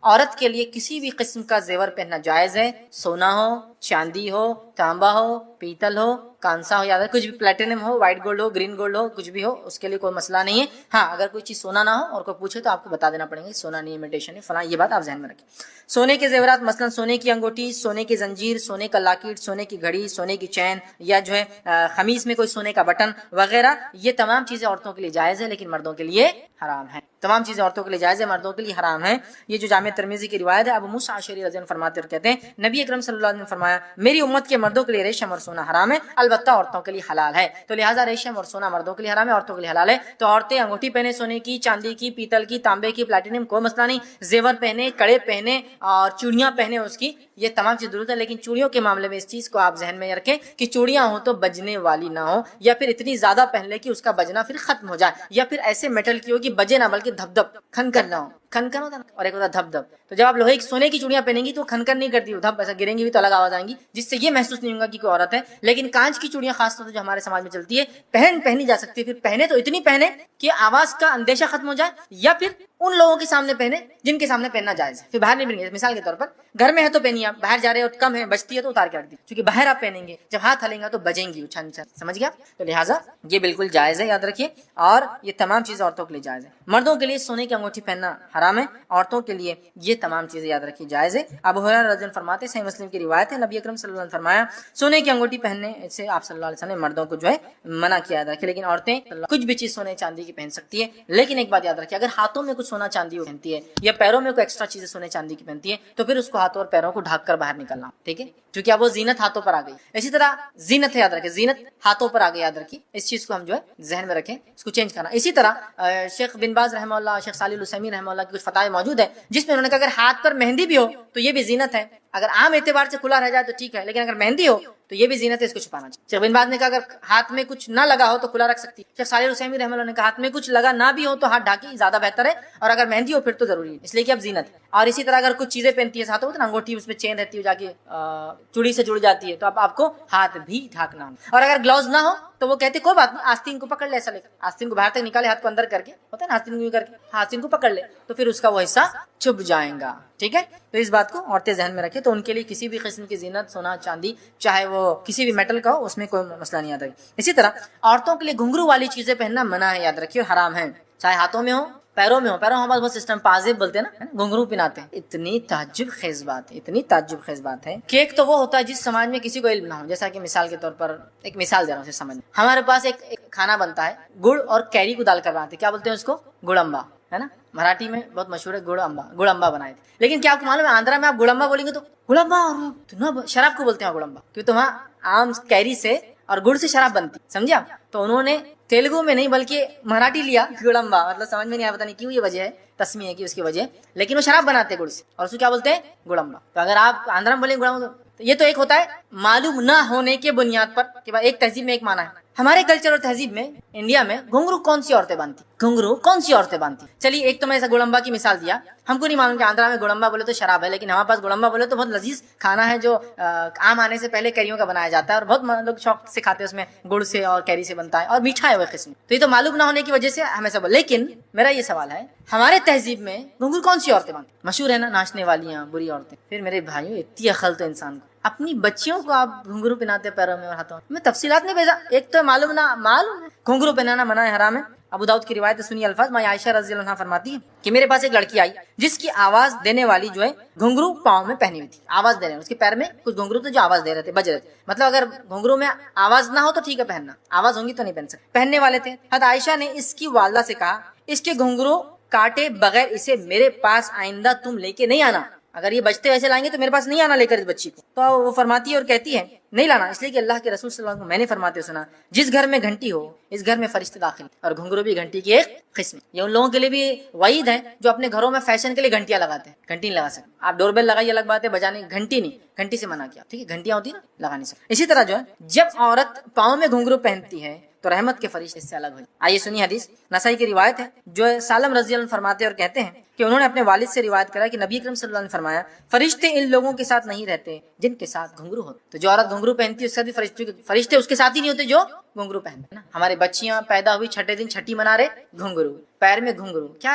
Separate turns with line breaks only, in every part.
عورت کے لیے کسی بھی قسم کا زیور پہننا جائز ہے، سونا ہو، چاندی ہو، تانبا ہو، پیتل ہو، کانسا ہو، یا کچھ بھی پلیٹینم ہو، وائٹ گولڈ ہو، گرین گولڈ ہو، کچھ بھی ہو، اس کے لیے کوئی مسئلہ نہیں ہے۔ ہاں اگر کوئی چیز سونا نہ ہو اور کوئی پوچھے تو آپ کو بتا دینا پڑیں گے سونا نہیں امیٹیشن ہے فلاں، یہ بات آپ ذہن میں رکھیں۔ سونے کے زیورات مثلا سونے کی انگوٹھی، سونے کی زنجیر، سونے کا لاکٹ، سونے کی گھڑی، سونے کی چین، یا جو ہے خمیس میں کوئی سونے کا بٹن وغیرہ، یہ تمام چیزیں عورتوں کے لیے جائز ہے لیکن مردوں کے لیے حرام ہے۔ تمام چیزیں عورتوں کے لیے جائز ہے، مردوں کے لیے حرام ہے۔ یہ جو جامع ترمذی کی روایت ہے، ابو موسیٰ اشعری رضی اللہ عنہ فرماتے اور کہتے ہیں نبی اکرم صلی اللہ علیہ وسلم نے فرمایا میری امت کے مردوں کے لیے ریشم اور سونا حرام ہے، البتہ عورتوں کے لیے حلال ہے۔ تو لہٰذا ریشم اور سونا مردوں کے لیے حرام ہے، عورتوں کے لیے حلال ہے۔ تو عورتیں انگوٹھی پہنے سونے کی، چاندی کی، پیتل کی، تانبے کی، پلیٹینم، کوئی مسئلہ نہیں، زیور پہنے، کڑے پہنے اور چوڑیاں پہنے اس کی، یہ تمام چیز ضرورت ہے۔ لیکن چوڑیوں کے معاملے میں اس چیز کو آپ ذہن میں رکھیں کہ چوڑیاں ہوں تو بجنے والی نہ ہو، یا پھر اتنی زیادہ پہن لے کہ اس کا بجنا پھر ختم ہو جائے، یا پھر ایسے میٹل کی ہو کہ بجے نہ بلکہ دھپ دھپ کھن نہ ہو، کھن ہوتا نا، اور ایک ہوتا دھپ دھپ۔ تو جب آپ لوہے کی سونے کی چوڑیاں پہنیں گی تو کھن نہیں کرتی، دھپ ایسا گریں گی بھی تو الگ آواز آئیں گی، جس سے یہ محسوس نہیں ہوگا کہ کوئی عورت ہے۔ لیکن کانچ کی چوڑیاں خاص طور سے جو ہمارے سماج میں چلتی ہے، پہنی جا سکتی ہے، پھر پہنے تو اتنی پہنے کہ آواز کا اندیشہ ختم ہو جائے، یا پھر ان لوگوں کے سامنے پہنے جن کے سامنے پہننا جائز ہے، پھر باہر نہیں پہنیں گے۔ مثال کے طور پر گھر میں ہے تو پہنیے، آپ باہر جا رہے ہو کم ہے بچتی ہے تو اتار کے رکھ دی، کیونکہ باہر آپ پہنیں گے جب ہاتھ ہلیں گا تو بجیں گی، چھن چھن، سمجھ گیا؟ تو لہٰذا یہ بالکل جائز ہے، یاد رکھیے۔ اور یہ تمام چیزیں عورتوں کے لیے جائز ہے۔ مردوں کے لیے سونے کی انگوٹھی پہننا حرام ہے، عورتوں کے لیے یہ تمام چیزیں یاد رکھیے جائز ہے۔ ابو ہریرہ رضی اللہ عنہ فرماتے ہیں، صحیح مسلم کی روایت ہے، نبی اکرم صلی اللہ علیہ وسلم نے فرمایا سونے کی انگوٹھی پہننے سے آپ صلی اللہ علیہ وسلم نے مردوں کو جو ہے منع کیا یاد رکھے، لیکن عورتیں کچھ بھی چیز سونے چاندی کی پہن سکتی ہے۔ لیکن ایک بات یاد رکھیے، اگر ہاتھوں میں کچھ سونا چاندی پہنتی ہے یا پیروں میں کوئی ایکسٹرا چیزیں سونے چاندی کی پہنتی ہے تو پھر اس کو ہاتھوں اور پیروں کو ڈھک کر باہر نکلنا، ٹھیک ہے؟ کیونکہ اب وہ زینت ہاتھوں پر آ گئی۔ اسی طرح زینت ہے، یاد رکھیں زینت ہاتھوں پر آ گئی، یاد رکھیے اس چیز کو ہم جو ہے ذہن میں رکھیں، اس کو چینج کرنا۔ اسی طرح شیخ بن باز رحمہ اللہ، شیخ صالح العثیمین رحمہ اللہ کی کچھ فتاوی موجود ہے جس میں انہوں نے کہا اگر ہاتھ پر مہندی بھی ہو تو یہ بھی زینت ہے، اگر عام اعتبار سے کھلا رہ جائے تو ٹھیک ہے، لیکن اگر مہندی ہو تو یہ بھی زینت ہے، اس کو چھپانا چاہیے۔ شیخ بن باز نے کہا اگر ہاتھ میں کچھ نہ لگا ہو تو کھلا رکھ سکتی ہے۔ شیخ صالح العثیمین رحمہ اللہ نے کہا ہاتھ میں کچھ لگا نہ بھی ہو تو ہاتھ ڈھاکی زیادہ بہتر ہے، اور اگر مہندی ہو پھر تو ضروری ہے، اس لیے کہ اب زینت ہے۔ اور اسی طرح اگر کچھ چیزیں پہنتی ہے ہاتھوں میں، انگوٹھی اس میں چین رہتی ہے جا کے چوڑی سے جڑ جاتی ہے، تو اب آپ کو ہاتھ بھی ڈھانکنا ہو۔ اور اگر گلوز نہ ہو تو وہ کہتے کوئی بات نہیں، آستین کو پکڑ لے، ایسا لے کر آستین کو باہر تک نکالے، ہاتھ کو اندر کر کے، ہوتا ہے نا آستین کو کر کے، آستین کو پکڑ لے تو پھر اس کا وہ حصہ چھپ جائے گا، ٹھیک ہے؟ تو اس بات کو عورتیں ذہن میں رکھیں۔ تو ان کے لیے کسی بھی قسم کی زینت، سونا چاندی، چاہے وہ کسی بھی میٹل کا ہو، اس میں کوئی مسئلہ نہیں آتا۔ اسی طرح عورتوں کے لیے گھنگرو والی چیزیں پہننا منع ہے، یاد رکھیے حرام ہے، چاہے ہاتھوں میں ہو پیروں میں ہو۔ پیروں ہمارے بہت سسٹم پازیب بولتے ہیں نا، گھنگرو پہناتے ہیں، اتنی تعجب خیز بات ہے، اتنی تعجب خیز بات ہے کہ ایک تو وہ ہوتا ہے جس سماج میں کسی کو علم نہ ہو، جیسا کہ مثال کے طور پر ایک مثال دے رہا ہوں اسے سمجھ، ہمارے پاس ایک کھانا بنتا ہے، گڑ اور کیری کو ڈال کر بناتے ہیں، کیا بولتے ہیں اس کو؟ گڑمبا، ہے نا؟ مراٹھی میں بہت مشہور ہے گڑمبا بنائے تھے۔ لیکن کیا آپ کو معلوم ہے آندھرا میں آپ گڑمبا بولیں گے تو گڑمبا شراب کو بولتے ہیں گڑمبا، کیونکہ وہاں عام کیری سے اور گڑ سے شراب بنتی، سمجھے آپ؟ تو انہوں نے تیلگو میں نہیں بلکہ مراٹھی لیا گڑمبا، مطلب سمجھ میں نہیں آیا، پتہ نہیں کیوں، یہ وجہ ہے تسمیہ کی اس کی وجہ، لیکن وہ شراب بناتے ہیں گڑ سے، اور اس کو کیا بولتے ہیں؟ گڑمبا۔ تو اگر آپ آندھرا میں بولیں گڑمبا تو یہ تو ایک ہوتا ہے معلوم نہ ہونے کے بنیاد پر کہ ایک تہذیب میں ایک معنی ہے۔ ہمارے کلچر اور تہذیب میں انڈیا میں گھنگرو کون سی عورتیں باندھتی؟ گھنگرو کون سی عورتیں باندھتی؟ چلیے ایک تو میں ایسا گڑمبا کی مثال دیا، ہم کو نہیں معلوم کہ آندھرا میں گڑمبا بولے تو شراب ہے، لیکن ہمارے پاس گڑمبا بولے تو بہت لذیذ کھانا ہے جو عام آنے سے پہلے کیریوں کا بنایا جاتا ہے، اور بہت لوگ شوق سے کھاتے ہیں، اس میں گڑ سے اور کیری سے بنتا ہے اور میٹھا ہے وہ قسم۔ تو یہ تو معلوم نہ ہونے کی وجہ سے ہمیں سب، لیکن میرا یہ سوال ہے ہمارے تہذیب میں گھنگرو کون سی عورتیں باندھتی؟ مشہور ہے نا، ناچنے والیاں، بری عورتیں۔ پھر میرے بھائیوں اتنی عقل تو انسان کو، اپنی بچیوں کو آپ گھنگرو پہناتے پیروں میں اور ہاتھوں میں تفصیلات نہیں بھیجا، ایک تو معلوم ہے گھنگرو پہنانا منع ہے، حرام ہے۔ ابو داؤد کی روایت سنی الفاظ میں عائشہ رضی اللہ عنہا فرماتی ہے کہ میرے پاس ایک لڑکی آئی جس کی آواز دینے والی جو ہے گھنگرو پاؤں میں پہنی ہوئی تھی، آواز دے رہے ہیں اس کے پیر میں کچھ گھنگرو تھے جو آواز دے رہے تھے، بج رہے تھے، مطلب اگر گھنگرو میں آواز نہ ہو تو ٹھیک ہے پہننا، آواز ہوں گی تو نہیں پہن سکتے، پہننے والے تھے۔ حضرت عائشہ نے اس کی والدہ سے کہا اس کے گھنگرو کاٹے بغیر اسے میرے پاس آئندہ تم لے کے نہیں آنا، اگر یہ بچتے ویسے لائیں گے تو میرے پاس نہیں آنا لے کر اس بچی کو۔ تو وہ فرماتی ہے اور کہتی ہے نہیں لانا، اس لیے کہ اللہ کے رسول صلی اللہ علیہ وسلم میں نے فرماتے سنا جس گھر میں گھنٹی ہو اس گھر میں فرشتے داخل، اور گھنگرو بھی گھنٹی کی ایک قسم ہے۔ یہ ان لوگوں کے لیے بھی وعید ہے جو اپنے گھروں میں فیشن کے لیے گھنٹیاں لگاتے ہیں، گھنٹی نہیں لگا سکتے آپ، ڈور بیل لگائیے الگ بات ہے، بجانے گھنٹی نہیں، گھنٹی سے منع کیا، ٹھیک ہے؟ گھنٹیاں ہوتی ہیں نا، لگا نہیں سکتے۔ اسی طرح جو ہے جب عورت پاؤں میں گھنگرو پہنتی ہے تو رحمت کے فرشتے اس سے الگ ہو جائے۔ آئیے سنیے حدیث، نسائی کی روایت ہے، جو سالم رضی اللہ عنہ فرماتے اور کہتے ہیں کہ انہوں نے اپنے والد سے روایت کرا کہ نبی اکرم صلی اللہ علیہ وسلم نے فرمایا فرشتے ان لوگوں کے ساتھ نہیں رہتے جن کے ساتھ گھنگرو ہوتے. تو جو عورت گھنگرو پہنتی ہے اس کے ساتھ بھی فرشتے اس کے ساتھ ہی نہیں ہوتے جو گھنگرو پہنتے ہیں. ہمارے بچیاں پیدا ہوئی چھٹے دن چھٹی منا رہے گھنگرو, پیر میں گھنگرو.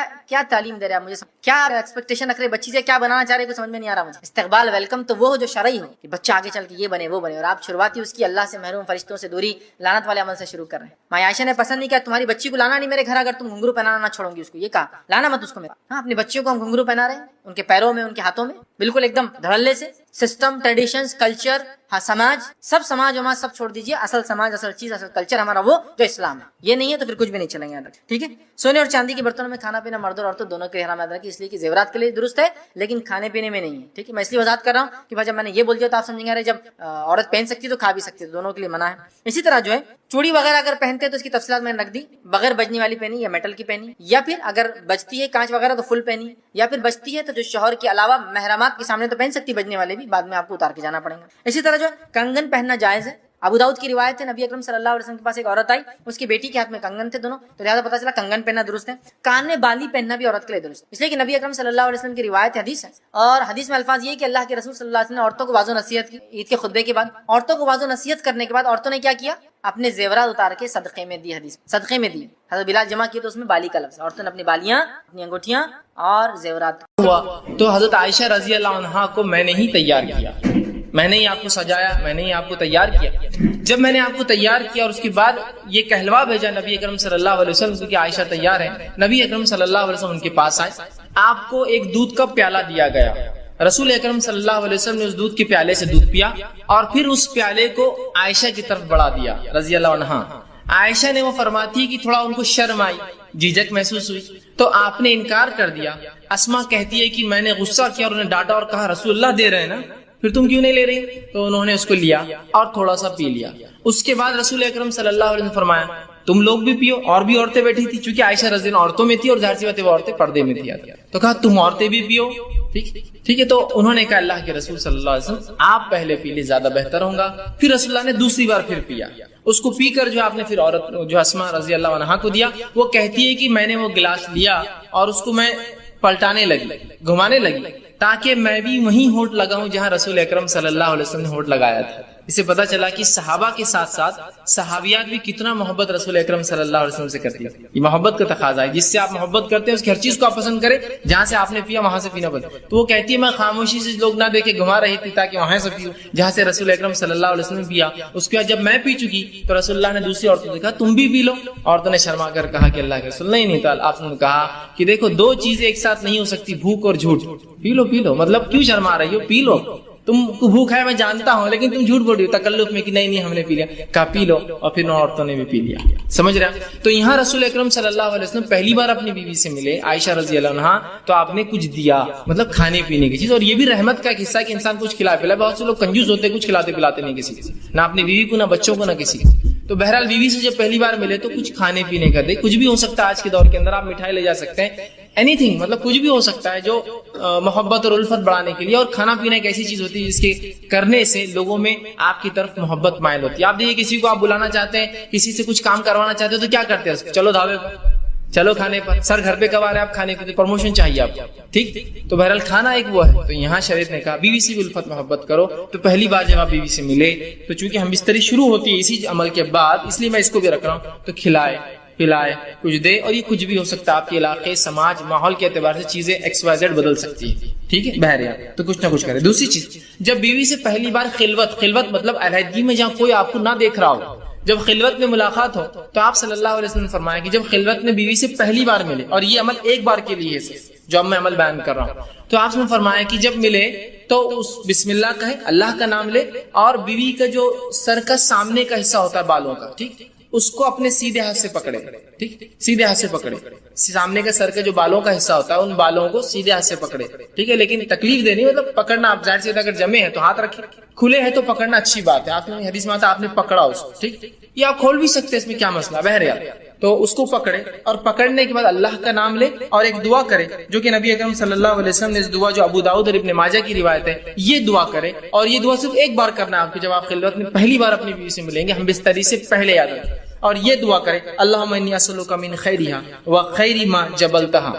کیا تعلیم دے رہے آپ مجھے, کیا ایکسپیکٹیشن رکھ رہے بچی سے, کیا بنانا چاہ رہے کچھ سمجھ میں نہیں آ رہا مجھے. استقبال ویلکم تو وہ ہو جو شرعی ہو کہ بچہ آگے چل کے یہ بنے وہ بنے, اور آپ شروعاتی اس کی اللہ سے محروم فرشتوں سے دوری لعنت والے عمل سے شروع کر رہے ہیں. ماں عائشہ نے پسند نہیں کیا تمہاری بچی کو لانا نہیں میرے گھر اگر تم گھنگرو پہنانا نہ چھوڑوں گی اس کو, یہ کہا لانا مت اس کو میرا. ہاں اپنی بچیوں کو ہم گھنگرو پہنا رہے ہیں, ان کے پیروں میں ان کے ہاتھوں میں بالکل ایک دم دھڑلے سے. سسٹم ٹریڈیشنز کلچر ہاں سماج سماج وماج سب چھوڑ دیجیے, اصل سماج اصل چیز اصل کلچر ہمارا وہ جو اسلام ہے, یہ نہیں ہے تو پھر کچھ بھی نہیں چلیں گے. ٹھیک ہے, سونے اور چاندی کے برتنوں میں کھانا پینا مرد اور عورتوں دونوں کے حرام ہے, اس لیے کہ زیورات کے لیے درست ہے لیکن کھانے پینے میں نہیں ہے. ٹھیک ہے, میں اس لیے وضاحت کر رہا ہوں کہ بھائی جب میں نے یہ بول دیا تو آپ سمجھیں گے جب عورت پہن سکتی تو کھا بھی سکتی, دونوں کے لیے منع ہے. اسی طرح جو ہے چوڑی وغیرہ اگر پہنتے تو اس کی تفصیلات میں نے رکھ دی, بغیر بجنے والی پہنی یا میٹل کی پہنی, یا پھر اگر بجتی ہے کانچ وغیرہ تو فل پہنی, یا پھر بجتی ہے تو جو شوہر کے علاوہ محرمات کے سامنے تو پہن سکتی, بجنے والے بھی بعد میں آپ کو اتار کے جانا پڑے گا. اسی طرح جو کنگن پہننا جائز ہے. ابو داؤد کی روایت ہے نبی اکرم صلی اللہ علیہ وسلم کے پاس ایک عورت آئی, اس کی بیٹی کے ہاتھ میں کنگن تھے دونوں, تو لہٰذا پتہ چلا کنگن پہننا درست ہے. کان میں بالی پہننا بھی عورت کے لیے درست ہے, اس لیے کہ نبی اکرم صلی اللہ علیہ وسلم کی روایت حدیث ہے, اور حدیث میں الفاظ یہ کہ اللہ کے رسول صلی اللہ علیہ وسلم نے عورتوں کو واضح نصیحت کی. عید کے خطبے کے بعد عورتوں کو واضح نصیحت کرنے کے بعد عورتوں نے کیا کیا, اپنے زیورات اتار کے صدقے میں دی. حدیث صدقے میں دی, حضرت بلال جمع کیے تو اس میں بالی کا لفظ, عورتوں نے اپنی بالیاں اپنی انگوٹھیاں اور زیورات
ہوا. تو حضرت عائشہ رضی اللہ عنہا کو میں نے ہی تیار کیا, میں نے ہی آپ کو سجایا, میں نے ہی آپ کو تیار کیا. جب میں نے آپ کو تیار کیا اور اس کے بعد یہ کہلوا بھیجا نبی اکرم صلی اللہ علیہ وسلم کہ عائشہ تیار ہے, نبی اکرم صلی اللہ علیہ وسلم ان کے پاس آئے. آپ کو ایک دودھ کا پیالہ دیا گیا, رسول اکرم صلی اللہ علیہ وسلم نے اس دودھ کے پیالے سے دودھ پیا اور پھر اس پیالے کو عائشہ کی طرف بڑھا دیا رضی اللہ عنہا. عائشہ نے وہ فرماتی کہ تھوڑا ان کو شرم آئی, جھجک محسوس ہوئی, تو آپ نے انکار کر دیا. اسما کہتی ہے کہ میں نے غصہ کیا اور انہیں ڈانٹا اور کہا رسول اللہ دے رہے ہیں نا, پھر تم کیوں نہیں لے رہی؟ تو انہوں نے اس کو لیا اور تھوڑا سا پی لیا. اس کے بعد رسول اکرم صلی اللہ علیہ وسلم نے فرمایا تم لوگ بھی پیو, اور بھی عورتیں بیٹھی تھی چونکہ عائشہ رضی اللہ عورتوں میں تھی اور ظاہر سی بات ہے وہ عورتیں پردے میں تھی, تو کہا تم عورتیں بھی پیو. ٹھیک ہے, تو انہوں نے کہا اللہ کے رسول صلی اللہ علیہ وسلم آپ پہلے پی لیں زیادہ بہتر ہوگا. پھر رسول اللہ نے دوسری بار پھر پیا, اس کو پی کر جو آپ نے پھر عورت جو اسما رضی اللہ عنہا کو دیا. وہ کہتی ہے کہ میں نے وہ گلاس لیا اور اس کو میں پلٹانے لگی, گھمانے لگی, تاکہ میں بھی وہیں ہونٹ لگاؤں جہاں رسول اکرم صلی اللہ علیہ وسلم نے ہونٹ لگایا تھا. اس سے پتا چلا کہ صحابہ کے ساتھ ساتھ صحابیات بھی کتنا محبت رسول اکرم صلی اللہ علیہ وسلم سے کرتی ہے. یہ محبت کا تقاضا ہے, جس سے آپ محبت کرتے ہیں اس کی ہر چیز کو آپ پسند کریں, جہاں سے آپ نے پیا وہاں سے پینا پڑتا. تو وہ کہتی ہے میں خاموشی سے لوگ نہ دیکھے گھما رہی تھی تاکہ وہاں سے پیوں جہاں سے رسول اکرم صلی اللہ علیہ وسلم پیا. اس کے بعد جب میں پی چکی تو رسول اللہ نے دوسری عورتوں سے کہا تم بھی پی لو. عورتوں نے شرما کر کہا کہ اللہ کے رسول نہیں تو آپ نے کہا کہ دیکھو دو چیزیں ایک ساتھ نہیں ہو سکتی, بھوک اور جھوٹ. پی لو, مطلب کیوں شرما رہی ہو, پی لو. تم کو بھوک ہے میں جانتا ہوں, لیکن تم جھوٹ بول رہی ہو تکلف میں کہ نہیں ہم نے پی لیا. کہا پی لو, اور پھر عورتوں نے بھی پی لیا. سمجھ رہے ہیں؟ تو یہاں رسول اکرم صلی اللہ علیہ وسلم پہلی بار اپنی بیوی سے ملے عائشہ رضی اللہ عنہا, تو آپ نے کچھ دیا, مطلب کھانے پینے کی چیز. اور یہ بھی رحمت کا ایک حصہ کہ انسان کچھ کھلا پلا. بہت سے لوگ کنجوس ہوتے, کچھ کھلاتے پلاتے نہیں کسی کو, نہ اپنی بیوی کو, نہ بچوں کو, نہ کسی کو. تو بہرحال بیوی سے جب پہلی بار ملے تو کچھ کھانے پینے کا دے. کچھ بھی ہو سکتا ہے آج کے دور کے اندر, آپ مٹھائی لے جا سکتے ہیں, اینی تھنگ, مطلب کچھ بھی ہو سکتا ہے جو محبت اور الفت بڑھانے کے لیے. اور کھانا پینا ایک ایسی چیز ہوتی ہے جس کے کرنے سے لوگوں میں آپ کی طرف محبت مائل ہوتی ہے. آپ دیکھیے کسی کو آپ بلانا چاہتے ہیں, کسی سے کچھ کام کروانا چاہتے ہیں تو کیا کرتے ہیں, چلو دھاوے پر, چلو کھانے پر, سر گھر پہ کب آ رہے ہیں آپ کھانے پہ, پروموشن چاہیے آپ کو. ٹھیک, تو بہرحال کھانا ایک وہ ہے. تو یہاں شریعت نے کہا بیوی سے بھی الفت محبت کرو. تو پہلی بار جب آپ بیوی سے ملے تو چونکہ ہم بستری شروع ہوتی ہے اسی عمل کے بعد, اس لیے میں اس کو بھی رکھ رہا ہوں, تو کھلائے پلائے کچھ دے. اور یہ کچھ بھی ہو سکتا ہے, آپ کے علاقے سماج ماحول کے اعتبار سے چیزیں XYZ بدل سکتی ہے. ٹھیک ہے, بہرحال تو کچھ نہ کچھ کرے. دوسری چیز, جب بیوی سے پہلی بار خلوت مطلب علیحدگی میں جہاں کوئی آپ کو نہ دیکھ رہا ہو, جب خلوت میں ملاقات ہو, تو آپ صلی اللہ علیہ وسلم نے فرمایا کہ جب خلوت میں بیوی سے پہلی بار ملے, اور یہ عمل ایک بار کے لیے ہے جو اب میں عمل بیان کر رہا ہوں, تو آپ نے فرمایا کہ جب ملے تو اس بسم اللہ کہے, اللہ کا نام لے, اور بیوی کا جو سر کا سامنے کا حصہ ہوتا ہے بالوں کا, ٹھیک, اس کو اپنے سیدھے ہاتھ سے پکڑے. ٹھیک, سیدھے ہاتھ سے پکڑے, سامنے کا سر کا جو بالوں کا حصہ ہوتا ہے ان بالوں کو سیدھے ہاتھ سے پکڑے. ٹھیک ہے, لیکن تکلیف دینی, مطلب پکڑنا آپ ظاہر سے اگر جمے ہیں تو ہاتھ رکھے, کھلے ہیں تو پکڑنا اچھی بات ہے. آپ نے حدیث میں آتا آپ نے پکڑا اس کو, ٹھیک, یہ آپ کھول بھی سکتے, اس میں کیا مسئلہ, بہرحال. تو اس کو پکڑے, اور پکڑنے کے بعد اللہ کا نام لے اور ایک دعا کرے, جو کہ نبی اکرم صلی اللہ علیہ وسلم نے اس دعا جو ابو داؤد اور ابن ماجہ کی روایت ہے, یہ دعا کرے. اور یہ دعا صرف ایک بار کرنا ہے آپ کو, جب آپ خلوت میں پہلی بار اپنی بیوی سے ملیں گے, ہم بستری سے پہلے یاد رکھیں, اور یہ دعا کرے اللہم انی اسألک من خیرہا وخیر ما جبلتہا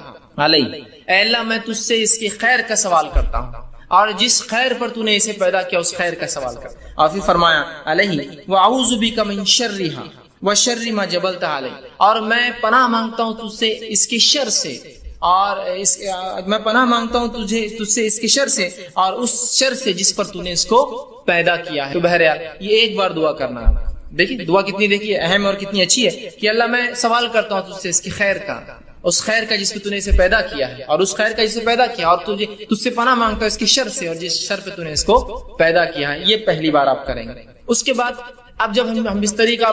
علیہ. اے اللہ میں تجھ سے اس کی خیر کا سوال کرتا ہوں، اور جس خیر پر تو نے اسے پیدا کیا اس خیر کا سوال کر. اور پھر فرمایا علیہ واعوذ بک من شرھا وشر ما جبلت علیہ، اور میں پناہ مانگتا ہوں تجھ سے اس کے شر سے، اور میں پناہ مانگتا ہوں تجھ سے اس کے شر سے اور اس شر سے جس پر تو نے اس کو پیدا کیا ہے. تو بہرحال یہ ایک بار دعا کرنا ہے. دیکھیے دعا کتنی دیکھیے اہم اور کتنی اچھی ہے کہ اللہ میں سوال کرتا ہوں تجھ سے اس کی خیر کا، اس خیر کا جس پہ تو نے اسے پیدا کیا ہے، اور اس خیر کا جسے پیدا کیا، اور تجھ سے پناہ مانگتا ہوں اس کے شر سے اور جس شر پہ تو نے اس کو پیدا کیا ہے. یہ پہلی بار آپ کریں گے. اس کے بعد اب جب ہم بستری کا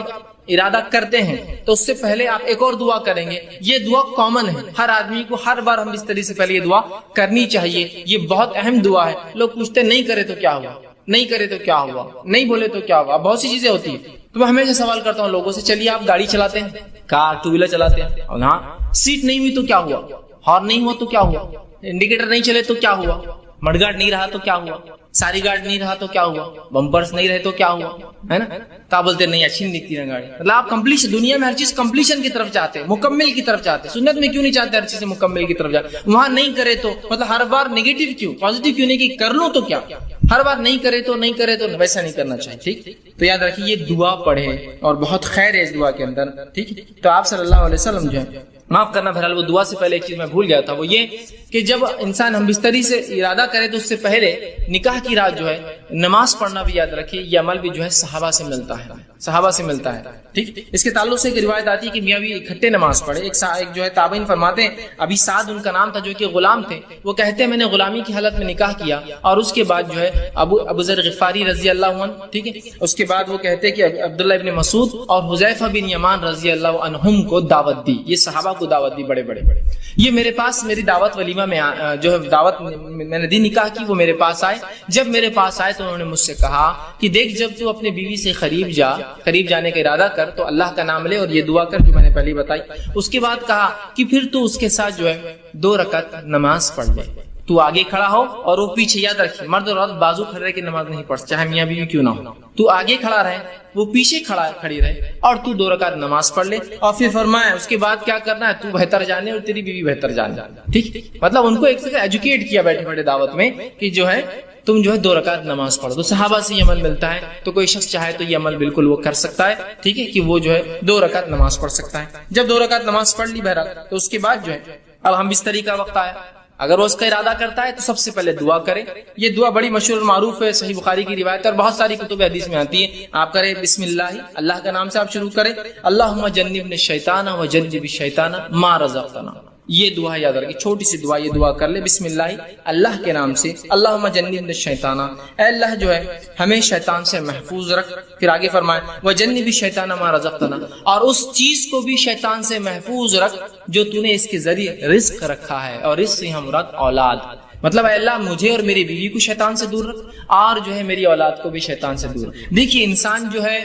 ارادہ کرتے ہیں تو اس سے پہلے آپ ایک اور دعا کریں گے. یہ دعا کامن ہے، ہر آدمی کو ہر بار ہم بستری سے پہلے یہ دعا کرنی چاہیے. یہ بہت اہم دعا ہے. لوگ پوچھتے نہیں کرے تو کیا ہوا، نہیں کرے تو کیا ہوا، نہیں بولے تو کیا ہوا، بہت سی چیزیں ہوتی ہیں. تو میں ہمیشہ سوال کرتا ہوں لوگوں سے، چلیے آپ گاڑی چلاتے ہیں، کار ٹو ویلر چلاتے ہیں، اور ہاں سیٹ نہیں ہوئی تو کیا ہوا، ہارن نہیں ہوا تو کیا ہوا، انڈیکیٹر نہیں چلے تو کیا ہوا، مڈ گارڈ نہیں رہا تو کیا ہوا، ساری گارڈ نہیں رہا تو کیا ہوا، بمپرس نہیں رہے تو کیا ہوا، ہے نا. تو بولتے نہیں اچھی نہیں دکھتی نا گاڑی. مطلب آپ کمپلیشن، دنیا میں ہر چیز کمپلیشن کی طرف چاہتے ہیں، مکمل کی طرف چاہتے ہیں. سنت میں کیوں نہیں چاہتے ہر چیز مکمل کی طرف جاتے؟ وہاں نہیں کرے تو مطلب ہر بار نیگیٹو کیوں، پازیٹیو کیوں نہیں کہ کر لوں تو کیا، ہر بار نہیں کرے تو نہیں کرے تو ویسا نہیں کرنا چاہیے. ٹھیک، تو یاد رکھیے یہ دعا پڑھے اور بہت خیر ہے اس دعا کے اندر. ٹھیک، تو آپ صلی اللہ علیہ وسلم جو ہے، معاف کرنا بہرحال وہ دعا سے پہلے ایک چیز میں بھول گیا تھا، وہ یہ کہ جب انسان ہم بستری سے ارادہ کرے تو اس سے پہلے نکاح کی رات جو ہے نماز پڑھنا بھی یاد رکھیے. یہ عمل بھی جو ہے صحابہ سے ملتا ہے، صحابہ سے ملتا ہے. ٹھیک، اس کے تعلق سے ایک روایت آتی ہے کہ میاں بھی اکٹھے نماز پڑھے. ایک جو ہے تابعین فرماتے ہیں، ابھی سعد ان کا نام تھا جو کہ غلام تھے، وہ کہتے ہیں میں نے غلامی کی حالت میں نکاح کیا اور اس کے بعد جو ہے ابو ذر غفاری رضی اللہ عنہ، ٹھیک ہے، اس کے بعد وہ کہتے ہیں کہ عبداللہ ابن مسعود اور حذیفہ بن یمان رضی اللہ عنہم کو دعوت دی. یہ صحابہ کو دعوت دی بڑے بڑے. یہ میرے پاس میری دعوت ولیمہ میں جو ہے دعوت میں نے دی نکاح کی، وہ میرے پاس آئے. جب میرے پاس آئے تو انہوں نے مجھ سے کہا کہ دیکھ جب تو اپنے بیوی سے قریب جانے کا ارادہ کر تو اللہ کا نام لے اور یہ دعا کر جو میں نے پہلے بتائی. اس کے بعد کہا کہ پھر تو اس کے ساتھ جو ہے 2 رکعت نماز پڑھ لے. تو آگے کھڑا ہو اور وہ پیچھے. یاد رکھیے مرد اور عورت بازو کھڑے کے نماز نہیں پڑھ، چاہے میاں بیوی کیوں نہ ہو. تو آگے کھڑا رہے، وہ پیچھے کھڑی رہے اور تو 2 رکعت نماز پڑھ لے. اور پھر فرمایا اس کے بعد کیا کرنا ہے، تو بہتر جانے اور تیری بیوی بہتر جانے. ٹھیک، مطلب ان کو ایک طرح ایجوکیٹ کیا بیٹھے بیٹھے دعوت میں کہ جو ہے تم جو ہے 2 رکعت نماز پڑھو. تو صحابہ سے یہ عمل ملتا ہے. تو کوئی شخص چاہے تو یہ عمل بالکل وہ کر سکتا ہے. ٹھیک ہے، کہ وہ جو ہے 2 رکعت نماز پڑھ سکتا ہے. جب 2 رکعت نماز پڑھ لی بہرحال تو اس کے بعد جو ہے اب ہم بستری کا وقت آیا. اگر وہ اس کا ارادہ کرتا ہے تو سب سے پہلے دعا کرے. یہ دعا بڑی مشہور اور معروف ہے، صحیح بخاری کی روایت اور بہت ساری کتب حدیث میں آتی ہے. آپ کریں بسم اللہ کا نام سے آپ شروع کریں، اللہم جنبنا الشیطان وجنب الشیطان ما رزقتنا. یہ دعا یاد رکھیں، چھوٹی سی دعا. یہ دعا کر لے بسم اللہ کے نام سے، اللہم جنبنا الشیطان، اے اللہ جو ہے ہمیں شیطان سے محفوظ رکھ. پھر آگے فرمائے وجنب الشیطان ما رزقتنا، اور اس چیز کو بھی شیطان سے محفوظ رکھ جو تو نے اس کے ذریعے رزق رکھا ہے. اور رزق سے ہم مراد اولاد، مطلب اے اللہ مجھے اور میری بیوی کو شیطان سے دور رکھ اور جو ہے میری اولاد کو بھی شیطان سے دور. دیکھیے انسان جو ہے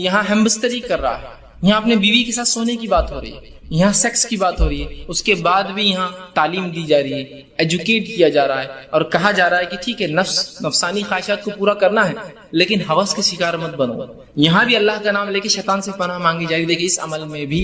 یہاں ہمبستری کر رہا ہے، یہاں اپنے بیوی کے ساتھ سونے کی بات ہو رہی ہے، یہاں سیکس کی بات ہو رہی ہے. اس کے بعد بھی یہاں تعلیم دی جا رہی ہے، ایجوکیٹ کیا جا رہا ہے اور کہا جا رہا ہے کہ ٹھیک ہے نفسانی خواہشات کو پورا کرنا ہے لیکن ہوس کے شکار مت بنو. یہاں بھی اللہ کا نام لے کے شیطان سے پناہ مانگی جا رہی. دیکھیے اس عمل میں بھی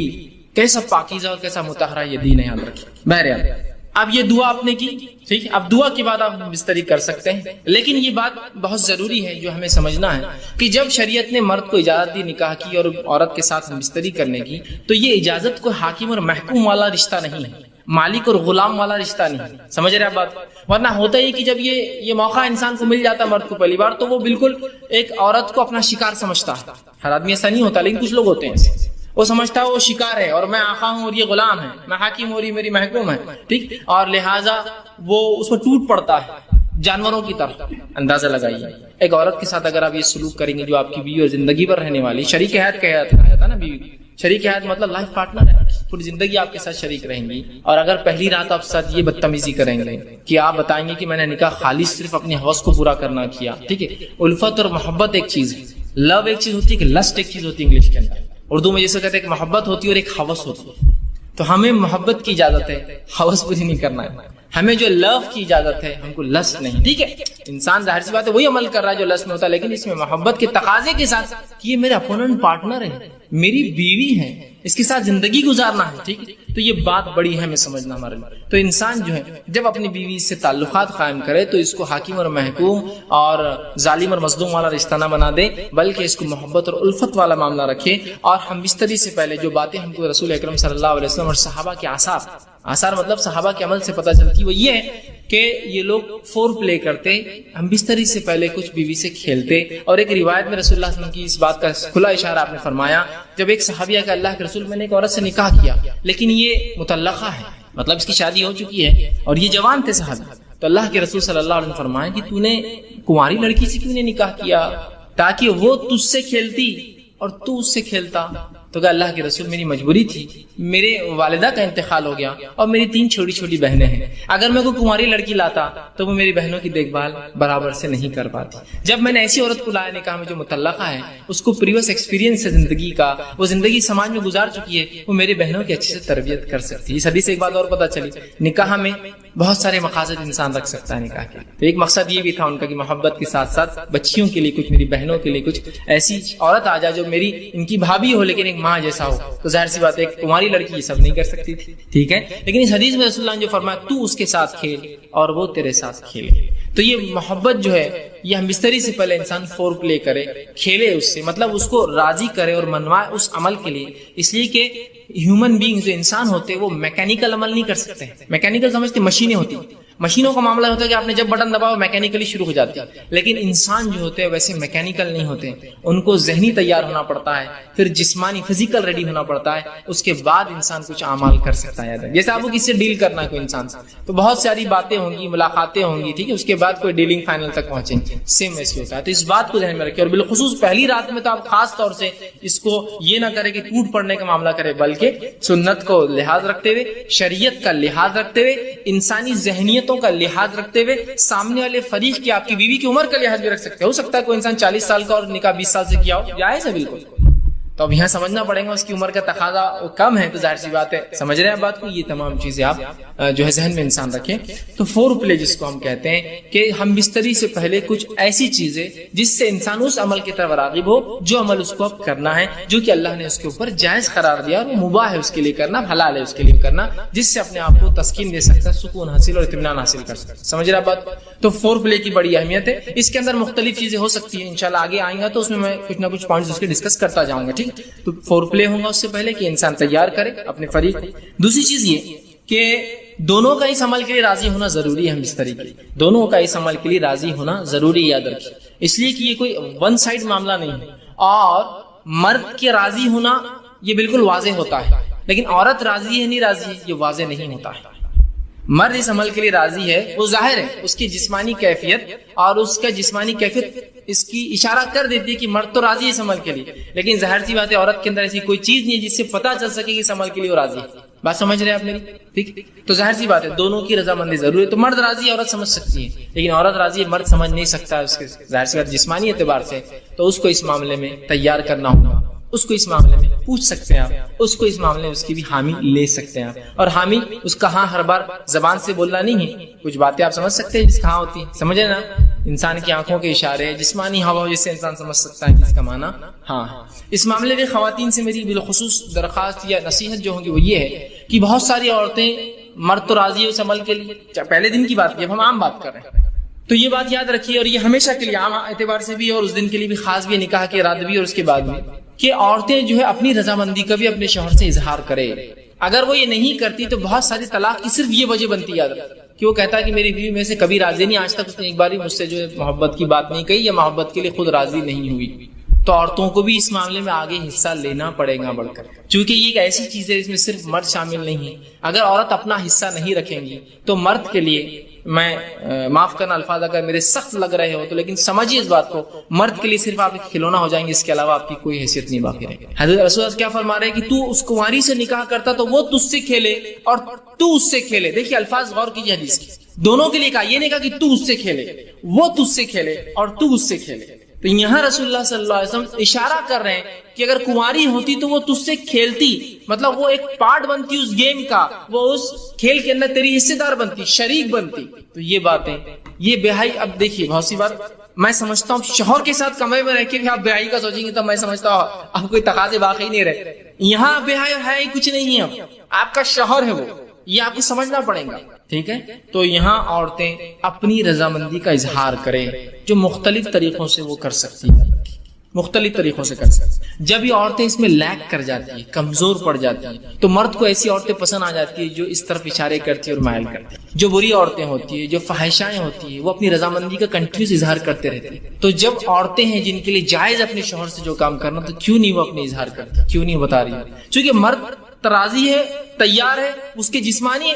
کیسا پاکیزہ اور کیسا مطہرہ یہ دین ہے، یاد رکھیے. بہرحال اب یہ دعا آپ نے کی، ٹھیک ہے، اب دعا کے بعد آپ بستری کر سکتے ہیں. لیکن یہ بات بہت ضروری ہے جو ہمیں سمجھنا ہے کہ جب شریعت نے مرد کو اجازت دی نکاح کی اور عورت کے ساتھ بستری کرنے کی تو یہ اجازت کو حاکم اور محکوم والا رشتہ نہیں ہے، مالک اور غلام والا رشتہ نہیں. سمجھ رہے آپ بات؟ ورنہ ہوتا ہی کہ جب یہ موقع انسان کو مل جاتا مرد کو پہلی بار تو وہ بالکل ایک عورت کو اپنا شکار سمجھتا ہے. ہر آدمی ایسا نہیں ہوتا لیکن کچھ لوگ ہوتے ہیں ایسے. وہ سمجھتا ہے وہ شکار ہے اور میں آقا ہوں اور یہ غلام ہے، میں حاکم ہوں اور یہ میری محکوم ہے. ٹھیک، اور لہٰذا وہ اس پر ٹوٹ پڑتا ہے جانوروں کی طرح. اندازہ لگائیے ایک عورت کے ساتھ اگر آپ یہ سلوک کریں گے جو آپ کی بیوی اور زندگی پر رہنے والی شریک حیات کہا تھا نا، بیوی شریک حیات مطلب لائف پارٹنر ہے، پوری زندگی آپ کے ساتھ شریک رہیں گی. اور اگر پہلی رات آپ ساتھ یہ بدتمیزی کریں گے کہ آپ بتائیں گے کہ میں نے نکاح خالص صرف اپنی ہوس کو پورا کرنا کیا. ٹھیک ہے، الفت اور محبت ایک چیز ہے، لو ایک چیز ہوتی ہے کہ لسٹ ایک چیز ہوتی ہے. انگلش کے اندر اردو میں جیسے کہتے ہیں ایک محبت ہوتی ہے اور ایک ہوس ہوتی ہے. تو ہمیں محبت کی اجازت ہے، ہوس پوری نہیں کرنا ہے. ہمیں جو لو کی اجازت ہے، ہم کو لسٹ نہیں. ٹھیک ہے، انسان ظاہر سی بات ہے وہی عمل کر رہا ہے جو لسٹ میں ہوتا ہے، لیکن اس میں محبت کے تقاضے کے ساتھ کہ یہ میرا اپوننٹ پارٹنر ہے، میری بیوی ہے، اس کے ساتھ زندگی گزارنا ہے، ٹھیک ہے، تو یہ بات بڑی ہے، میں سمجھنا ہمارے لیے. تو انسان جو ہے جب اپنی بیوی سے تعلقات قائم کرے تو اس کو حاکم اور محکوم اور ظالم اور مظلوم والا رشتہ نہ بنا دے، بلکہ اس کو محبت اور الفت والا معاملہ رکھے. اور ہم بستری سے پہلے جو باتیں ہم کو رسول اکرم صلی اللہ علیہ وسلم اور صحابہ کے آثار مطلب صحابہ کے عمل سے پتہ چلتی، وہ یہ ہے کہ یہ لوگ فور پلے کرتے، ہم بستری سے پہلے کچھ بیوی سے کھیلتے. اور ایک روایت میں رسول اللہ صلی اللہ علیہ وسلم کی اس بات کا کھلا اشارہ آپ نے فرمایا، جب ایک صحابیہ کا اللہ کے رسول، میں نے ایک عورت سے نکاح کیا لیکن یہ مطلقہ ہے، مطلب اس کی شادی ہو چکی ہے اور یہ جوان تھے صحابی، تو اللہ کے رسول صلی اللہ علیہ وسلم فرمایا کہ تو نے کنواری لڑکی سے کیوں نے نکاح کیا تاکہ وہ تجھ سے کھیلتی اور تو اس سے کھیلتا. تو کہ اللہ کے رسول میری مجبوری تھی، میرے والدہ کا انتقال ہو گیا اور میری 3 چھوٹی چھوٹی بہنیں ہیں، اگر میں کوئی کماری لڑکی لاتا تو وہ میری بہنوں کی دیکھ بھال برابر سے نہیں کر پاتی. جب میں نے ایسی عورت کو لایا نکاح میں جو مطلقہ ہے، اس کو پریویس ایکسپیرینس ہے زندگی کا، وہ زندگی سماج میں گزار چکی ہے، وہ میری بہنوں کی اچھے سے تربیت کر سکتی ہے. اس حدیث سے ایک بات اور پتہ چلی، نکاح میں بہت سارے مقاصد انسان رکھ سکتا ہے نکاح کے. تو ایک مقصد یہ بھی تھا ان کا کہ محبت کے ساتھ ساتھ بچیوں کے لیے کچھ، میری بہنوں کے لیے کچھ ایسی عورت آ جائے جو میری ان کی بھابھی ہو لیکن ایک ماں جیسا ہو. تو ظاہر سی بات ہے ایک کماری لڑکی یہ سب نہیں کر سکتی تھی، ٹھیک ہے، لیکن اس حدیث میں رسول اللہ نے جو فرمایا تو اس کے ساتھ کھیل اور وہ تیرے ساتھ کھیلے. تو یہ محبت جو ہے یہ ہم بستری سے پہلے انسان فور پلے کرے، کھیلے اس سے، مطلب اس کو راضی کرے اور منوائے اس عمل کے لیے. اس لیے کہ ہیومن بینگ جو انسان ہوتے ہیں وہ میکینیکل عمل نہیں کر سکتے. میکینیکل سمجھتے مشینیں ہوتی، مشینوں کا معاملہ ہوتا ہے کہ آپ نے جب بٹن دباؤ میکینیکلی شروع ہو جاتی ہے، لیکن انسان جو ہوتے ہیں ویسے میکینیکل نہیں ہوتے. ان کو ذہنی تیار ہونا پڑتا ہے، پھر جسمانی فزیکل ریڈی ہونا پڑتا ہے، اس کے بعد انسان کچھ اعمال کر سکتا ہے. جیسے آپ کو کس سے ڈیل کرنا ہے کوئی انسان سے، تو بہت ساری باتیں ہوں گی، ملاقاتیں ہوں گی، ٹھیک ہے، اس کے بعد کوئی ڈیلنگ فائنل تک پہنچیں گے. سیم ایسے ہوتا ہے. تو اس بات کو ذہن میں رکھیں، اور بالخصوص پہلی رات میں تو آپ خاص طور سے اس کو یہ نہ کرے کہ ٹوٹ پڑنے کا معاملہ کرے، بلکہ سنت کو لحاظ رکھتے ہوئے، شریعت کا لحاظ رکھتے ہوئے، انسانی ذہنیتوں کا لحاظ رکھتے ہوئے، سامنے والے فریق کی، آپ کی بیوی کی عمر کا لحاظ بھی رکھ سکتے. ہو سکتا ہے کوئی انسان 40 سال کا اور نکاح 20 سال سے کیا ہو، جائز ہے بالکل. تو اب یہاں سمجھنا پڑے گا اس کی عمر کا تقاضا کم ہے، تو ظاہر سی بات ہے سمجھ رہے ہیں بات کو. یہ تمام چیزیں آپ جو ہے ذہن میں انسان رکھیں. تو فور پلے جس کو ہم کہتے ہیں کہ ہم بستری سے پہلے کچھ ایسی چیزیں جس سے انسان اس عمل کی طرف راغب ہو جو عمل اس کو اب کرنا ہے، جو کہ اللہ نے اس کے اوپر جائز قرار دیا اور مباح ہے اس کے لیے کرنا، حلال ہے اس کے لیے کرنا، جس سے اپنے آپ کو تسکین دے سکتا ہے، سکون حاصل اور اطمینان حاصل کر سکتا ہے. سمجھ رہے بات. تو فور پلے کی بڑی اہمیت ہے. اس کے اندر مختلف چیزیں ہو سکتی ہیں، انشاءاللہ آگے آئیں گا تو اس میں کچھ نہ کچھ پوائنٹس اس کے ڈسکس کرتا جاؤں گا، ٹھیک. تو فور پلے ہوگا اس سے پہلے کہ انسان تیار کرے اپنے فریق کو. دوسری چیز یہ کہ دونوں کا اس عمل کے لیے راضی ہونا ضروری ہے. ہم اس طریقے دونوں کا اس عمل کے لیے راضی ہونا ضروری، یاد رکھیے، اس لیے کہ یہ کوئی ون سائڈ معاملہ نہیں ہے. اور مرد کے راضی ہونا یہ بالکل واضح ہوتا ہے، لیکن عورت راضی ہے نہیں راضی ہے یہ واضح نہیں ہوتا ہے. مرد اس عمل کے لیے راضی ہے، وہ ظاہر ہے، اس کی جسمانی کیفیت اور اس کا جسمانی کیفیت اس کی اشارہ کر دیتی ہے کہ مرد تو راضی ہے اس عمل کے لیے، لیکن ظاہر سی بات ہے عورت کے اندر ایسی کوئی چیز نہیں ہے جس سے پتہ چل سکے کہ اس عمل کے لیے وہ راضی ہے. بات سمجھ رہے ہیں آپ میری، ٹھیک. تو ظاہر سی بات ہے دونوں کی رضامندی ضروری ہے. تو مرد راضی ہے عورت سمجھ سکتی ہے، لیکن عورت راضی ہے مرد سمجھ نہیں سکتا ہے، اس کے ظاہر سی بات جسمانی اعتبار سے. تو اس کو اس معاملے میں تیار کرنا ہوگا، اس کو اس معاملے میں پوچھ سکتے ہیں آپ، اس کو اس معاملے میں اس کی بھی حامی لے سکتے ہیں آپ. اور حامی اس کا ہاں ہر بار زبان سے بولنا نہیں ہے، کچھ باتیں آپ سمجھ سکتے ہیں جس کا ہاں ہوتی ہے، سمجھے نا، انسان کی آنکھوں کے اشارے، جسمانی ہوا جس سے انسان سمجھ سکتا ہے کہ اس کا معنی ہاں ہے. اس معاملے میں خواتین سے میری بالخصوص درخواست یا نصیحت جو ہوگی وہ یہ ہے کہ بہت ساری عورتیں، مرد تو راضی ہے اس عمل کے لیے، پہلے دن کی بات کی، اب ہم عام بات کر رہے ہیں، تو یہ بات یاد رکھیے، اور یہ ہمیشہ کے لیے عام اعتبار سے بھی اور اس دن کے لیے بھی خاص بھی، نکاح کے ارادے بھی اور اس کے بعد بھی، کہ عورتیں جو ہے اپنی رضامندی کا بھی اپنے شوہر سے اظہار کرے. اگر وہ یہ نہیں کرتی تو بہت ساری طلاق کی صرف یہ وجہ بنتی ہے کہ وہ کہتا ہے کہ میری بیوی میں سے کبھی راضی نہیں، آج تک اس نے ایک بار بھی مجھ سے جو ہے محبت کی بات نہیں کہی یا محبت کے لیے خود راضی نہیں ہوئی. تو عورتوں کو بھی اس معاملے میں آگے حصہ لینا پڑے گا بڑھ کر، چونکہ یہ ایک ایسی چیز ہے جس میں صرف مرد شامل نہیں ہے. اگر عورت اپنا حصہ نہیں رکھیں گی تو مرد کے لیے، میں معاف کرنا الفاظ اگر میرے سخت لگ رہے ہو تو، لیکن سمجھیے اس بات کو، مرد کے لیے صرف آپ ایک کھلونا ہو جائیں گے، اس کے علاوہ آپ کی کوئی حیثیت نہیں باقی رہے گی. حضرت رسول اللہ کیا فرما رہے ہیں کہ تو اس کنواری سے نکاح کرتا تو وہ تجھ سے کھیلے اور تو اس سے کھیلے. دیکھیے الفاظ غور کیجیے حدیث کی، دونوں کے لیے کہا، یہ نہیں کہا کہ تو اس سے کھیلے، وہ تجھ سے کھیلے اور تو اس سے کھیلے. تو یہاں رسول اللہ صلی اللہ علیہ وسلم اشارہ کر رہے ہیں کہ اگر کنواری ہوتی تو وہ تجھ سے کھیلتی، مطلب وہ ایک پارٹ بنتی اس گیم کا، وہ اس کھیل کے اندر تیری حصے دار بنتی، شریک بنتی. تو یہ باتیں، یہ بہائی، اب دیکھیے بہت سی بات میں سمجھتا ہوں شوہر کے ساتھ کمرے میں رہ کے بھی آپ بے حیائی کا سوچیں گے تو میں سمجھتا ہوں آپ کوئی تقاضے باقی نہیں رہے. یہاں بے حیائی کچھ نہیں ہے، آپ کا شوہر ہے وہ، یہ آپ کو سمجھنا پڑے گا. ٹھیک ہے، تو یہاں عورتیں اپنی رضامندی کا اظہار کریں جو مختلف طریقوں سے وہ کر سکتی ہیں، مختلف طریقوں سے کر سکتی ہیں. جب یہ عورتیں اس میں لیک کر جاتی ہیں، کمزور پڑ جاتی ہیں، تو مرد کو ایسی عورتیں پسند آ جاتی ہیں جو اس طرف اشارے کرتی ہیں اور مائل کرتی ہیں. جو بری عورتیں ہوتی ہیں، جو فحشائیں ہوتی ہیں، وہ اپنی رضامندی کا کنٹینیوس اظہار کرتے رہتے ہیں. تو جب عورتیں ہیں جن کے لیے جائز اپنے شوہر سے جو کام کرنا، تو کیوں نہیں وہ اپنے اظہار کرتی، کیوں نہیں بتا رہی؟ چونکہ مرد ترازی ہے، تیار ہے، اس کے جسمانی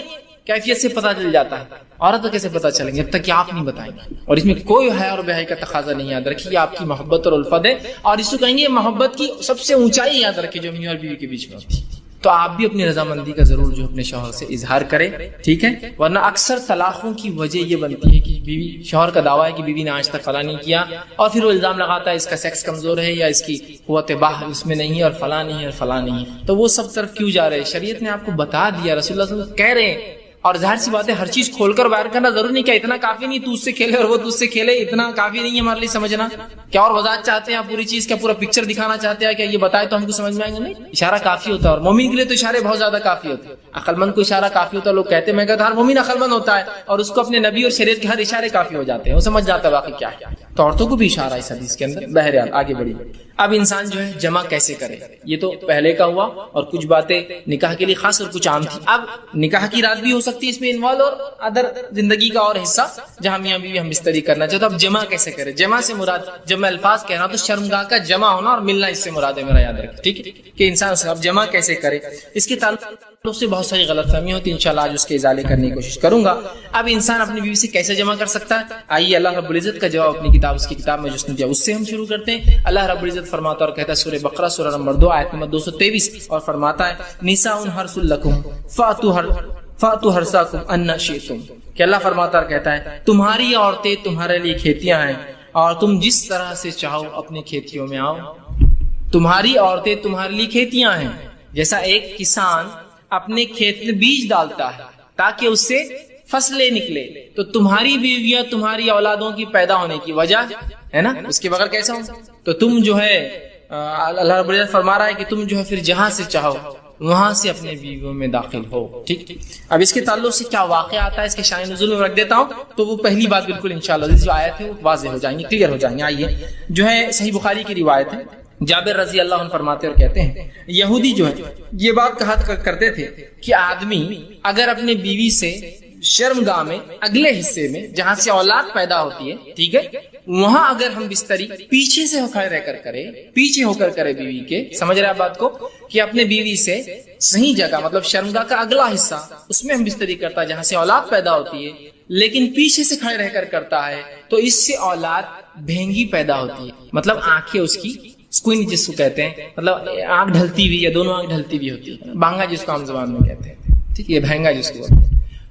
کیفیت سے پتہ چل جاتا ہے. عورت کو کیسے پتہ چلیں گے جب تک کہ آپ نہیں بتائیں گے؟ اور اس میں کوئی حیا اور بے حیائی کا تقاضا نہیں. یاد رکھیے یہ آپ کی محبت اور الفت ہے، اور اس کو کہیں گے محبت کی سب سے اونچائی یاد رکھیے جو میاں اور بیوی کے بیچ میں ہوتی ہے. تو آپ بھی اپنی رضامندی کا ضرور جو اپنے شوہر سے اظہار کریں. ٹھیک ہے، ورنہ اکثر طلاقوں کی وجہ یہ بنتی ہے کہ بیوی، شوہر کا دعویٰ ہے کہ بیوی نے آج تک فلاں نہیں کیا، اور پھر وہ الزام لگاتا ہے اس کا سیکس کمزور ہے، یا اس کی قوت باہ اس میں نہیں ہے، اور فلاں نہیں ہے اور فلاں نہیں ہے. تو وہ سب طرف کیوں جا رہے ہیں؟ شریعت نے آپ کو بتا دیا، رسول اللہ صلی اللہ علیہ وسلم کہہ رہے ہیں. اور ظاہر سی بات ہے ہر چیز کھول کر باہر کرنا ضروری نہیں. کیا اتنا کافی نہیں تو اس سے کھیلے اور وہ تجھ سے کھیلے، اتنا کافی نہیں ہے ہمارے لیے سمجھنا؟ کیا اور وضاحت چاہتے ہیں آپ پوری چیز کا، پورا پکچر دکھانا چاہتے ہیں؟ کیا یہ بتائے تو ہم کو سمجھ میں آئیں گے؟ نہیں، اشارہ کافی ہوتا ہے. اور مومن کے لیے تو اشارے بہت زیادہ کافی ہوتے ہیں. عقل مند کو اشارہ کافی ہوتا ہے. لوگ کہتے ہیں، میں کہتا ہر مومن عقل مند ہوتا ہے، اور اس کو اپنے نبی اور شریعت کے ہر اشارے کافی ہو جاتے ہیں، وہ سمجھ جاتا ہے واقعی کیا ہے. تو عورتوں کو بھی اشارہ اس حدیث کے اندر. بہرحال آگے بڑھی. اب انسان جو ہے جمع کیسے کرے، یہ تو پہلے کا ہوا، اور کچھ باتیں نکاح کے لیے خاص اور کچھ عام تھی. اب نکاح کی رات بھی ہو سکتی ہے اس میں انوالو، اور ادر زندگی کا اور حصہ جہاں میاں بیوی ہم بستری کرنا چاہتے. اب جمع کیسے کرے؟ جمع سے مراد، جب میں الفاظ کہہ رہا ہوں تو شرمگاہ کا جمع ہونا اور ملنا اس سے مراد ہے میرا، یاد رکھیں. ٹھیک ہے کہ انسان اب جمع کیسے کرے، اس کے تعلق سے بہت ساری غلط فہمی ہوتی ہے. انشاءاللہ آج اس کے ازالے کرنے کی کوشش کروں گا. اب انسان اپنی بیوی سے کیسے جمع کر سکتا ہے؟ آئیے اللہ رب العزت کا جواب اپنی کتاب، اس کی کتاب میں جس نے دیا، اس سے ہم شروع کرتے ہیں. اللہ رب العزت فرماتا اور کہتا ہے سورہ بقرہ سورہ نمبر 2 آیت نمبر 223، اور فرماتا ہے نساء حرث لکم فاتوا حرثکم ان شئتم. کہ اللہ فرماتا اور کہتا ہے تمہاری عورتیں تمہارے لیے کھیتیاں ہیں، اور تم جس طرح سے چاہو اپنے کھیتیوں میں آؤ. تمہاری عورتیں تمہارے لیے کھیتیاں ہیں. جیسا ایک کسان اپنے کھیت میں بیج ڈالتا ہے تاکہ اس سے فصلیں نکلے، تو تمہاری بیویاں تمہاری اولادوں کی پیدا ہونے کی وجہ ہے نا، اس کے بغیر کیسا ہو؟ تو تم جو ہے اللہ رب العزت فرما رہا ہے کہ تم جو ہے پھر جہاں سے چاہو وہاں سے اپنے بیویوں میں داخل ہو. ٹھیک. اب اس کے تعلق سے کیا واقعہ آتا ہے اس کے شان نزول میں رکھ دیتا ہوں، تو وہ پہلی بات بالکل انشاءاللہ جو آیت ہے وہ واضح ہو جائیں گی، کلیئر ہو جائیں گے. آئیے جو ہے صحیح بخاری کی روایت ہے، جابر رضی اللہ عنہ فرماتے اور کہتے ہیں یہودی جو ہے یہ بات کہا کرتے تھے کہ آدمی اگر اپنے بیوی سے شرمگاہ میں اگلے حصے میں جہاں سے اولاد پیدا ہوتی ہے، ٹھیک ہے، وہاں اگر ہم بستری پیچھے سے کھڑے رہ کر کرے، پیچھے ہو کر کرے بیوی کے، سمجھ رہے آپ بات کو، کہ اپنے بیوی سے صحیح جگہ مطلب شرمگاہ کا اگلا حصہ اس میں ہم بستری کرتا ہے جہاں سے اولاد پیدا ہوتی ہے، لیکن پیچھے سے کھڑے رہ کر کرتا ہے، تو اس سے اولاد بھینگی پیدا ہوتی ہے. مطلب آنکھیں اس کی سکوئن جس کو کہتے ہیں، مطلب آنکھ ڈھلتی ہوئی یا دونوں آنکھ ڈھلتی ہوئی ہوتی ہے، بانگا جس کو عام زبان میں کہتے ہیں. ٹھیک ہے، یہ بھینگا جس کو،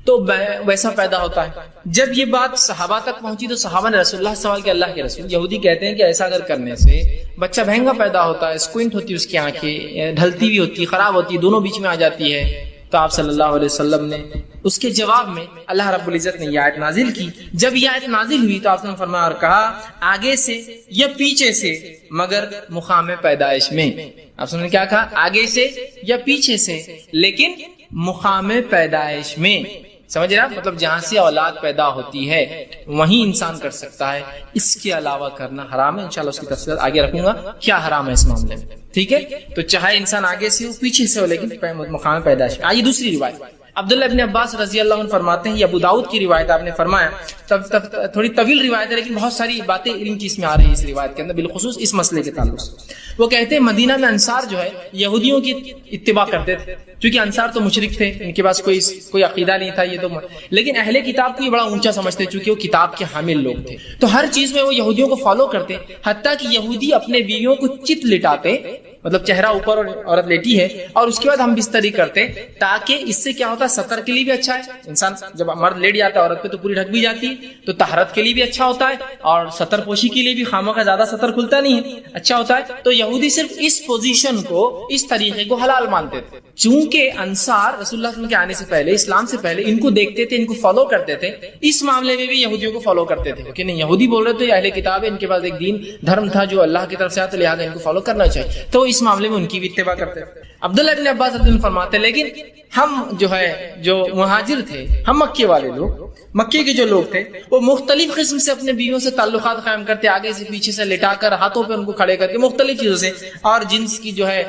تو ویسا پیدا ہوتا ہے. جب یہ بات صحابہ تک پہنچی تو صحابہ نے رسول اللہ سوال کیا، اللہ کے رسول، یہودی کہتے ہیں کہ ایسا اگر کرنے سے بچہ بھینگا پیدا ہوتا ہے، سکوئنٹ ہوتی ہے اس کی آنکھیں، ڈھلتی ہوئی ہوتی ہے، خراب ہوتی ہے، دونوں بیچ میں آ جاتی ہے. تو آپ صلی اللہ علیہ وسلم نے اس کے جواب میں اللہ رب العزت نے یہ آیت نازل کی. جب یہ آیت نازل ہوئی تو آپ نے فرمایا اور کہا آگے سے یا پیچھے سے مگر مقام پیدائش میں. آپ نے کیا کہا؟ آگے سے یا پیچھے سے لیکن مقام پیدائش میں. سمجھ رہا؟ مطلب جہاں سے اولاد پیدا ہوتی ہے وہیں انسان کر سکتا ہے، اس کے علاوہ کرنا حرام ہے. انشاءاللہ اس کی تفصیلات آگے رکھوں گا کیا حرام ہے اس معاملے میں. ٹھیک ہے، تو چاہے انسان آگے سے ہو پیچھے سے ہو لیکن مقام پیدائش. آئیے دوسری روایت، عبداللہ ابن عباس رضی اللہ عنہ فرماتے ہیں، یہ ابو داؤد کی روایت، آپ نے فرمایا تھوڑی طویل روایت ہے لیکن بہت ساری باتیں علم کی اس میں آ رہی ہے اس روایت کے اندر، بالخصوص اس مسئلے کے تعلق سے. وہ کہتے ہیں مدینہ میں انصار جو ہے یہودیوں کی اتباع کرتے تھے، کیونکہ انصار تو مشرک تھے، ان کے پاس کوئی عقیدہ نہیں تھا یہ تو، لیکن اہل کتاب کو یہ بڑا اونچا سمجھتے چونکہ وہ کتاب کے حامل لوگ تھے، تو ہر چیز میں وہ یہودیوں کو فالو کرتے، حتیٰ کہ یہودی اپنے بیویوں کو چت لٹاتے، مطلب چہرہ اوپر اور عورت لیٹی ہے, اور اس کے بعد ہم بستری کرتے, تاکہ اس سے کیا ہوتا ہے, سطر کے لیے بھی اچھا ہے. انسان جب مرد لیٹ جاتا ہے عورت پہ تو پوری ڈھک بھی جاتی ہے, تو طہارت کے لیے بھی اچھا ہوتا ہے, اور سطر پوشی کے لیے بھی خامہ کا زیادہ سطر کھلتا نہیں ہے, اچھا ہوتا ہے. تو یہودی صرف اس پوزیشن کو, اس طریقے کو حلال مانتے تھے. چونکہ انصار رسول اللہ صلی اللہ علیہ وسلم کے آنے سے پہلے, اسلام سے پہلے ان کو دیکھتے تھے, ان کو فالو کرتے تھے, اس معاملے میں بھی یہودیوں کو فالو کرتے تھے کہ نہیں یہودی بول رہے تھے اہل کتاب ہے, ان کے پاس ایک دین دھرم تھا جو اللہ کی طرف سے آتا, لہٰذا ان کو فالو کرنا چاہیے, تو اس معاملے میں ان کی بھی اتباع کرتے تھے. عبداللہ ابن عباس رضی اللہ عنہ فرماتے لیکن ہم جو مہاجر تھے, ہم مکے والے لوگ, مکے کے جو لوگ تھے, وہ مختلف قسم سے اپنے بیویوں سے تعلقات قائم کرتے, آگے سے پیچھے سے لٹا کر, ہاتھوں پہ ان کو کھڑے کر کے, مختلف چیزوں سے, اور جنس کی جو ہے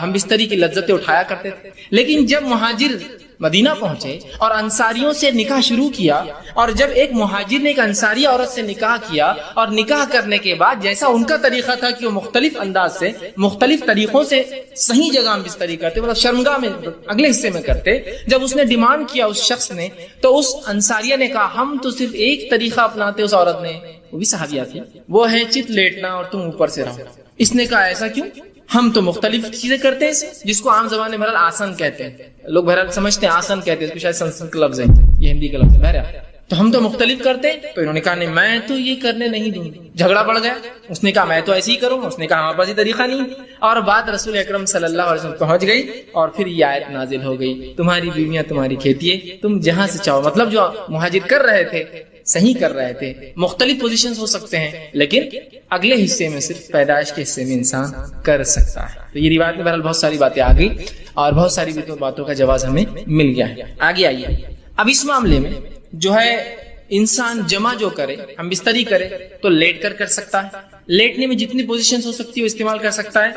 ہم بستری کی لذتیں اٹھایا کرتے تھے. لیکن جب مہاجر مدینہ پہنچے اور انصاریوں سے نکاح شروع کیا, اور جب ایک مہاجر نے ایک انصاری عورت سے نکاح کیا, اور نکاح کرنے کے بعد جیسا ان کا طریقہ تھا کہ وہ مختلف انداز سے, مختلف طریقوں سے صحیح جگہ ہم بستری کرتے, مطلب شرمگاہ میں اگلے حصے میں کرتے, جب اس نے ڈیمانڈ کیا اس شخص نے, تو اس انصاریہ نے کہا ہم تو صرف ایک طریقہ اپناتے. اس عورت نے, وہ بھی صحابیہ تھی, وہ ہے چت لیٹنا اور تم اوپر سے رہو. اس نے کہا ایسا کیوں, ہم تو مختلف چیزیں کرتے ہیں, جس کو عام زبان میں بہرحال آسن کہتے ہیں, لوگ بہرحال سمجھتے ہیں آسن کہتے ہیں, اس کو شاید سنسکرت کا لفظ ہے, یہ ہندی کا لفظ ہے, بہرحال تو ہم تو مختلف کرتے ہیں. تو انہوں نے کہا نہیں میں تو یہ کرنے نہیں دوں گی. جھگڑا بڑھ گیا, اس نے کہا میں تو ایسے ہی کروں, اس نے کہا ہمارے پاس یہ طریقہ نہیں, اور بات رسول اکرم صلی اللہ علیہ وسلم پہنچ گئی, اور پھر یہ آیت نازل ہو گئی, تمہاری بیویاں تمہاری کھیتی ہے, تم جہاں سے چاہو. مطلب جو مہاجر کر رہے تھے صحیح کر رہے تھے, مختلف پوزیشنز ہو سکتے ہیں, لیکن اگلے حصے میں صرف پیدائش کے حصے میں انسان کر سکتا ہے. تو یہ روایت میں بہرحال بہت ساری باتیں آ گئی, اور بہت ساری باتوں کا جواز ہمیں مل گیا ہے. آگے آئیے, اب اس معاملے میں جو ہے انسان جمع جو کرے, ہم بستری کرے, تو لیٹ کر سکتا ہے. لیٹنے میں جتنی پوزیشنز ہو سکتی ہے وہ استعمال کر سکتا ہے.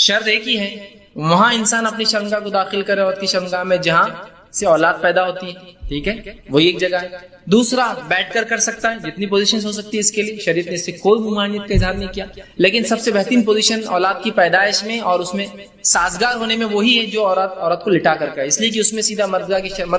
شرط ایک ہی ہے, وہاں انسان اپنی شرمگاہ کو داخل کرے, عورت کی شرمگاہ میں جہاں سے اولاد پیدا ہوتی ہے, ٹھیک ہے, وہی ایک جگہ ہے. دوسرا بیٹھ کر سکتا ہے, جتنی پوزیشن ہو سکتی ہے اس کے لیے, شریعت نے اس سے کوئی ممانعت کا اظہار نہیں کیا, لیکن سب سے بہترین پوزیشن اولاد کی پیدائش میں اور اس میں سازگار ہونے میں وہی ہے جو عورت کو لٹا کر کرے, اس لیے کہ اس میں سیدھا مرد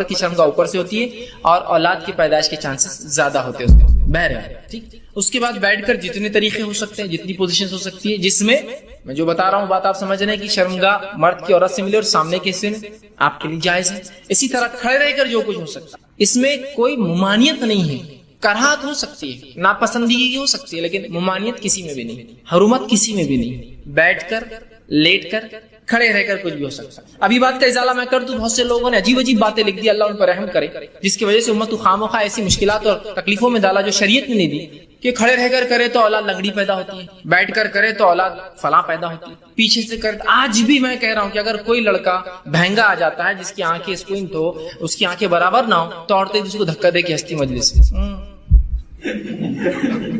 کی شرمگاہ اوپر سے ہوتی ہے, اور اولاد کی پیدائش کے چانسز زیادہ ہوتے ہیں اس میں, بہرحال ٹھیک. اس کے بعد بیٹھ کر جتنے طریقے ہو سکتے ہیں, جتنی پوزیشن ہو سکتی ہے, جس میں میں جو بتا رہا ہوں بات آپ سمجھ رہے ہیں کہ شرمگاہ مرد کی عورت سے ملے اور سامنے کے حصے میں آپ کے لیے جائز ہے. اسی طرح کھڑے رہ کر جو کچھ ہو سکتا ہے, اس میں کوئی ممانعت نہیں ہے. کراہت ہو سکتی ہے, ناپسندگی ہو سکتی ہے, لیکن ممانعت کسی میں بھی نہیں, حرمت کسی میں بھی نہیں. بیٹھ کر, لیٹ کر, کھڑے رہ کر کچھ بھی ہو سکتا ہے. ابھی بات کا ازالہ میں کر دوں, بہت سے لوگوں نے عجیب عجیب باتیں لکھ دی, اللہ ان پر رحم کرے, جس کی وجہ سے امت کو خواہ ایسی مشکلات اور تکلیفوں میں ڈالا جو شریعت نے نہیں دی, کہ کھڑے رہ کر کرے تو اولاد لنگڑی پیدا ہوتی ہے, بیٹھ کر کرے تو اولاد فلاں پیدا ہوتی ہے, پیچھے سے کرے. آج بھی میں کہہ رہا ہوں کہ اگر کوئی لڑکا بہنگا آ جاتا ہے جس کی آنکھیں اسکوئن تو اس کی آنکھیں برابر نہ ہو, تو عورتیں اس کو دھکا دے کے ہستی مجلس میں,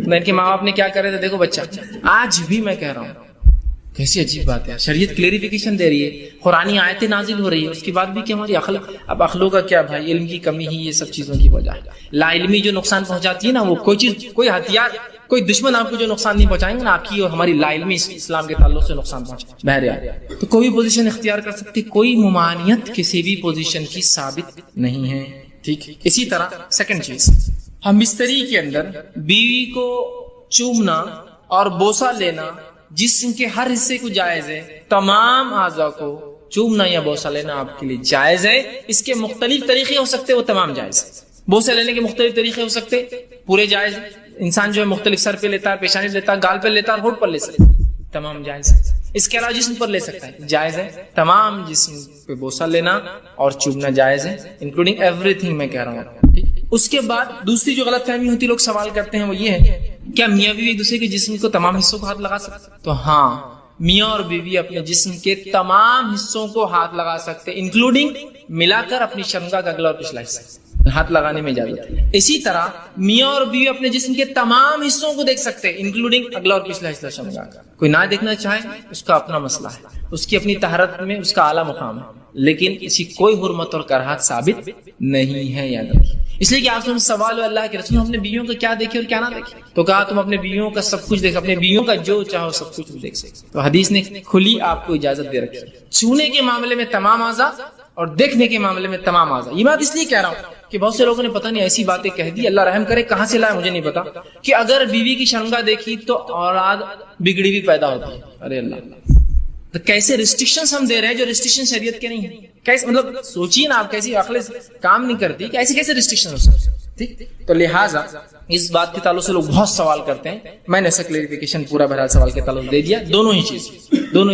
ان کے ماں باپ نے کیا کرے تھے دیکھو بچہ. آج بھی میں کہہ رہا ہوں, کیسی عجیب بات ہے. شریعت کلیریفیکیشن دے رہی ہے, قرآنی آیتیں نازل ہو رہی ہے, اس کے بعد بھی کہ ہماری عقل, اب عقلوں کا کیا بھائی, علم کی کمی ہی یہ سب چیزوں کی وجہ ہے. لا علمی جو نقصان پہنچاتی ہے نا, وہ کوئی چیز, کوئی ہتھیار, کوئی دشمن آپ کو جو نقصان نہیں پہنچائیں گے نا, آپ کی اور ہماری لا علمی اسلام کے تعلق سے نقصان پہنچائے. بہرحال تو کوئی پوزیشن اختیار کر سکتی, کوئی ممانعت کسی بھی پوزیشن کی ثابت نہیں ہے, ٹھیک. اسی طرح سیکنڈ چیز, ہم بستری کے اندر بیوی کو چومنا اور بوسہ لینا جسم کے ہر حصے کو جائز ہے. تمام اعضاء کو چومنا یا بوسہ لینا آپ کے لیے جائز ہے. اس کے مختلف طریقے ہو سکتے, وہ تمام جائز ہے. بوسہ لینے کے مختلف طریقے ہو سکتے, پورے جائز ہے. انسان جو ہے مختلف سر پہ لیتا ہے, پیشانی لیتا ہے, گال پہ لیتا ہے, ہونٹ پر لے سکتا ہے, تمام جائز ہے. اس کے علاوہ جسم پر لے سکتا ہے, جائز ہے. تمام جسم پہ بوسہ لینا اور چومنا جائز ہے, انکلوڈنگ ایوری تھنگ میں کہہ رہا ہوں, ٹھیک. اس کے بعد دوسری جو غلط فہمی ہوتی, لوگ سوال کرتے ہیں, وہ یہ ہے کیا میاں بیوی ایک دوسرے کے جسم کو تمام حصوں کو ہاتھ لگا سکتے؟ تو ہاں, میاں اور بیوی اپنے جسم کے تمام حصوں کو ہاتھ لگا سکتے, انکلوڈنگ ملا کر اپنی شرمگاہ کا اگلا اور پچھلا حصہ ہاتھ لگانے میں اجازت ہے. اسی طرح میاں اور بیوی اپنے جسم کے تمام حصوں کو دیکھ سکتے, انکلوڈنگ اگلا اور پچھلا حصہ شرمگاہ کا. کوئی نہ دیکھنا چاہے اس کا اپنا مسئلہ ہے, اس کی اپنی طہارت میں اس کا اعلیٰ مقام ہے, لیکن اسی کوئی حرمت اور کراہت ثابت نہیں ہے, یاد رکھیے. اس لیے کہ آپ سے سوال ہے اللہ کے رسول, ہم اپنے بیویوں کا کیا دیکھے اور کیا نہ دیکھے؟ تو کہا تم اپنے بیویوں کا سب کچھ دیکھ, اپنے بیویوں کا جو چاہو سب کچھ دیکھ سکتے. تو حدیث نے کھلی آپ کو اجازت دے رکھی, چھونے کے معاملے میں تمام اعضاء اور دیکھنے کے معاملے میں تمام اعضاء. یہ بات اس لیے کہہ رہا ہوں کہ بہت سے لوگوں نے پتہ نہیں ایسی باتیں کہہ دی, اللہ رحم کرے, کہاں سے لائے مجھے نہیں پتا, کہ اگر بیوی کی شرمگاہ دیکھی تو اولاد بگڑی بھی پیدا ہوتی ہے. ارے اللہ, تو کیسے ریسٹرکشنز ہم دے رہے ہیں جو ریسٹرکشن شریعت کے نہیں ہیں. کیسے مطلب سوچیے نا آپ, کیسی عقل کام نہیں کرتی کہ ایسے کیسے ریسٹرکشن ہو سکتے. ٹھیک, تو لہٰذا اس بات کے تعلق سے لوگ بہت سوال کرتے ہیں. میں نے ایسا کلیریفیکیشن پورا بہرحال سوال کے تعلق دے دیا. دونوں ہی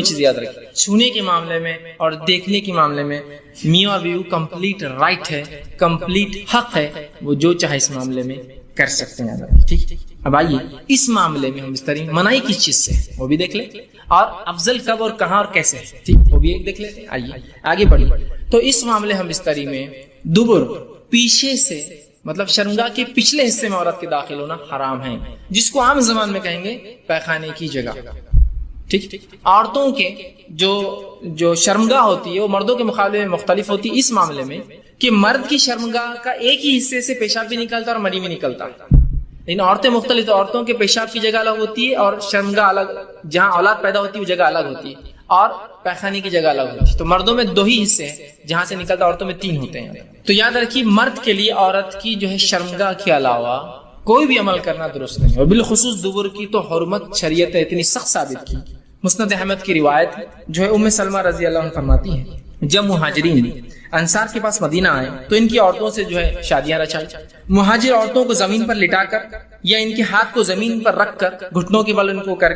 چیز یاد رکھیں, چھونے کے معاملے میں اور دیکھنے کے معاملے میں میاں اور بیوی کمپلیٹ رائٹ ہے, کمپلیٹ حق ہے, وہ جو چاہے اس معاملے میں کر سکتے ہیں. ٹھیک, اب آئیے اس معاملے میں ہم بستری منائی کس چیز سے وہ بھی دیکھ لیں, اور افضل کب اور کہاں اور کیسے. ٹھیک, وہ بھی ایک دیکھ لیتے ہیں. آئیے آگے بڑھیے. تو اس معاملے ہم بستری میں دبر پیچھے سے مطلب شرمگاہ کے پچھلے حصے میں عورت کے داخل ہونا حرام ہے, جس کو عام زبان میں کہیں گے پیخانے کی جگہ. ٹھیک, عورتوں کے جو شرمگاہ ہوتی ہے وہ مردوں کے مقابلے میں مختلف ہوتی ہے اس معاملے میں کہ مرد کی شرمگاہ کا ایک ہی حصے سے پیشاب بھی نکلتا اور منی بھی نکلتا. لیکن عورتیں مختلف, عورتوں کے پیشاب کی جگہ الگ ہوتی ہے اور شرمگاہ الگ, جہاں اولاد پیدا ہوتی ہے وہ جگہ الگ ہوتی ہے, اور پیخانے کی جگہ الگ ہوتی ہے. تو مردوں میں 2 ہی حصے ہیں جہاں سے نکلتا, عورتوں میں 3 ہوتے ہیں. تو یاد رکھیے مرد کے لیے عورت کی جو ہے شرمگاہ کے علاوہ کوئی بھی عمل کرنا درست نہیں, اور بالخصوص دبر کی تو حرمت شریعت اتنی سخت ثابت کی. مسند احمد کی روایت جو ہے ام سلمہ رضی اللہ عنہ فرماتی ہے, جب مہاجرین انصار کے پاس مدینہ آئے تو ان کی عورتوں سے جو ہے شادیاں رچائی. مہاجر عورتوں کو زمین پر لٹا کر یا ان کے ہاتھ کو زمین پر رکھ کر گھٹنوں کے بل ان کو کر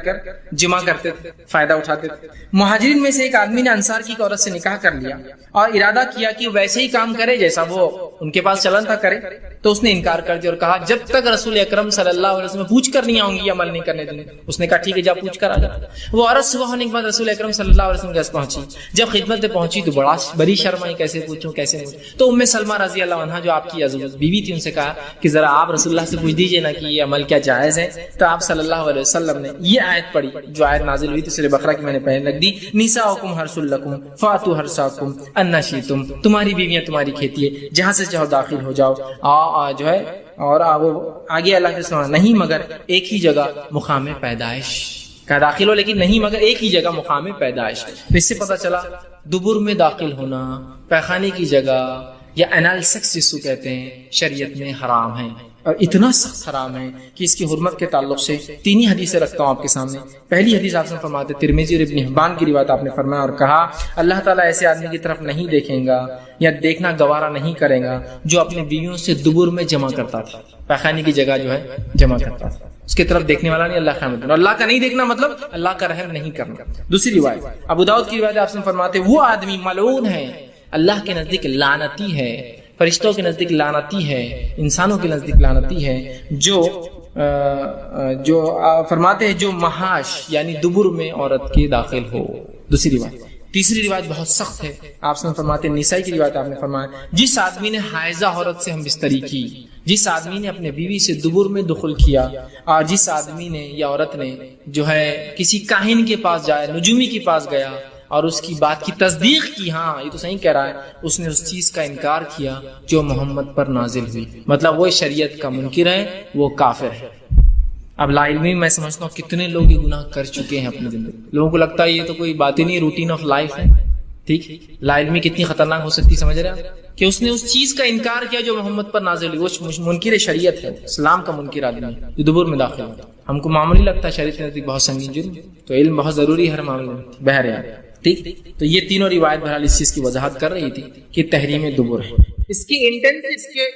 جمع کرتے تھے, فائدہ اٹھاتے تھے. مہاجرین میں سے ایک آدمی نے انصار کی عورت سے نکاح کر لیا اور ارادہ کیا کہ ویسے ہی کام کرے جیسا وہ ان کے پاس چلن تھا کرے. تو اس نے انکار کر دیا اور کہا جب تک رسول اکرم صلی اللہ علیہ وسلم پوچھ کر نہیں آؤں گی عمل نہیں کرنے دیں گے. اس نے کہا ٹھیک ہے جا پوچھ کر آ جا. وہ عورت صبح ہونے کے بعد رسول اکرم صلی اللہ علیہ وسلم کے پاس پہنچی. جب خدمت میں پہنچی تو بڑی شرم آئی, کیسے پوچھوں کیسے پوچھوں. تو ام سلمہ رضی اللہ عنہا جو آپ کی بیوی تھی ان سے کہا کہ ذرا آپ رسول اللہ سے پوچھ دیجئے نا کہ یہ عمل کیا جائز ہے. تو آپ صلی اللہ علیہ وسلم نے یہ آیت پڑھی جو آیت نازل ہوئی تھی سورہ بقرہ کی, میں نے پہلے لکھ دی, نساؤکم حرث لکم فاتوا حرثکم ان شئتم, تمہاری بیویاں تمہاری کھیتی ہے, جہاں سے چاہو داخل ہو جاؤ. جو ہے اور وہ آگے اللہ کے سوا نہیں مگر ایک ہی جگہ مقام پیدائش کا داخل ہو, لیکن نہیں مگر ایک ہی جگہ مقام پیدائش. اس سے پتہ چلا دبر میں داخل ہونا, پیخانے کی جگہ یا انال سیکس جس کو کہتے ہیں, شریعت میں حرام ہے, اور اتنا سخت حرام ہے کہ اس کی حرمت کے تعلق سے 3 ہی حدیثیں رکھتا ہوں آپ کے سامنے. پہلی حدیث آپ نے فرماتے ترمذی اور ابن حبان کی روایت آپ نے فرمایا اور کہا اللہ تعالیٰ ایسے آدمی کی طرف نہیں دیکھیں گا یا دیکھنا گوارا نہیں کرے گا جو اپنی بیویوں سے دبر میں جمع کرتا تھا, پیخانے کی جگہ جو ہے جمع کرتا تھا. اس کی طرف دیکھنے والا نہیں, اللہ کا مطلب اللہ کا نہیں دیکھنا مطلب اللہ کا رحم نہیں کرنا. دوسری روایت ابو داؤد کی روایت آپ سے فرماتے وہ آدمی ملعون ہے, اللہ کے نزدیک لعنتی ہے, فرشتوں کے نزدیک لعنتی ہے, انسانوں کے نزدیک لعنتی ہے, جو فرماتے ہیں جو محاش یعنی دبر میں عورت کے داخل ہو. دوسری روایت. تیسری روایت بہت سخت ہے, آپ سے فرماتے ہیں نسائی کی روایت آپ نے فرمایا جس آدمی نے حائضہ عورت سے ہم بستری کی, جس آدمی نے اپنے بیوی سے دبر میں دخل کیا, اور جس آدمی نے یا عورت نے جو ہے کسی کاہن کے پاس جایا, نجومی کے پاس گیا اور اس کی بات کی تصدیق کی, ہاں یہ تو صحیح کہہ رہا ہے, اس نے اس چیز کا انکار کیا جو محمد پر نازل ہوئی, مطلب وہ شریعت کا منکر ہے, وہ کافر ہے. اب لا علمی میں سمجھتا ہوں کتنے لوگ یہ گناہ کر چکے ہیں اپنی زندگی. لوگوں کو لگتا ہے یہ تو کوئی بات ہی نہیں, روٹین آف لائف ہے. ٹھیک, لا علمی کتنی خطرناک ہو سکتی, سمجھ رہے ہیں کہ اس نے اس چیز کا انکار کیا جو محمد پر نازل ہوئی. وہ منکر شریعت ہے, اسلام کا منکر آدمی جو دبر میں داخل ہوتا. ہم کو معمولی لگتا ہے, شریعت نزدیک بہت سنگین جرم, تو علم بہت ضروری ہے ہر معاملے میں. بہرحال ٹھیک, تو یہ تینوں روایت بہرحال اس چیز کی وضاحت کر رہی تھی کہ تحریم دبر ہے. اس کی انٹینس,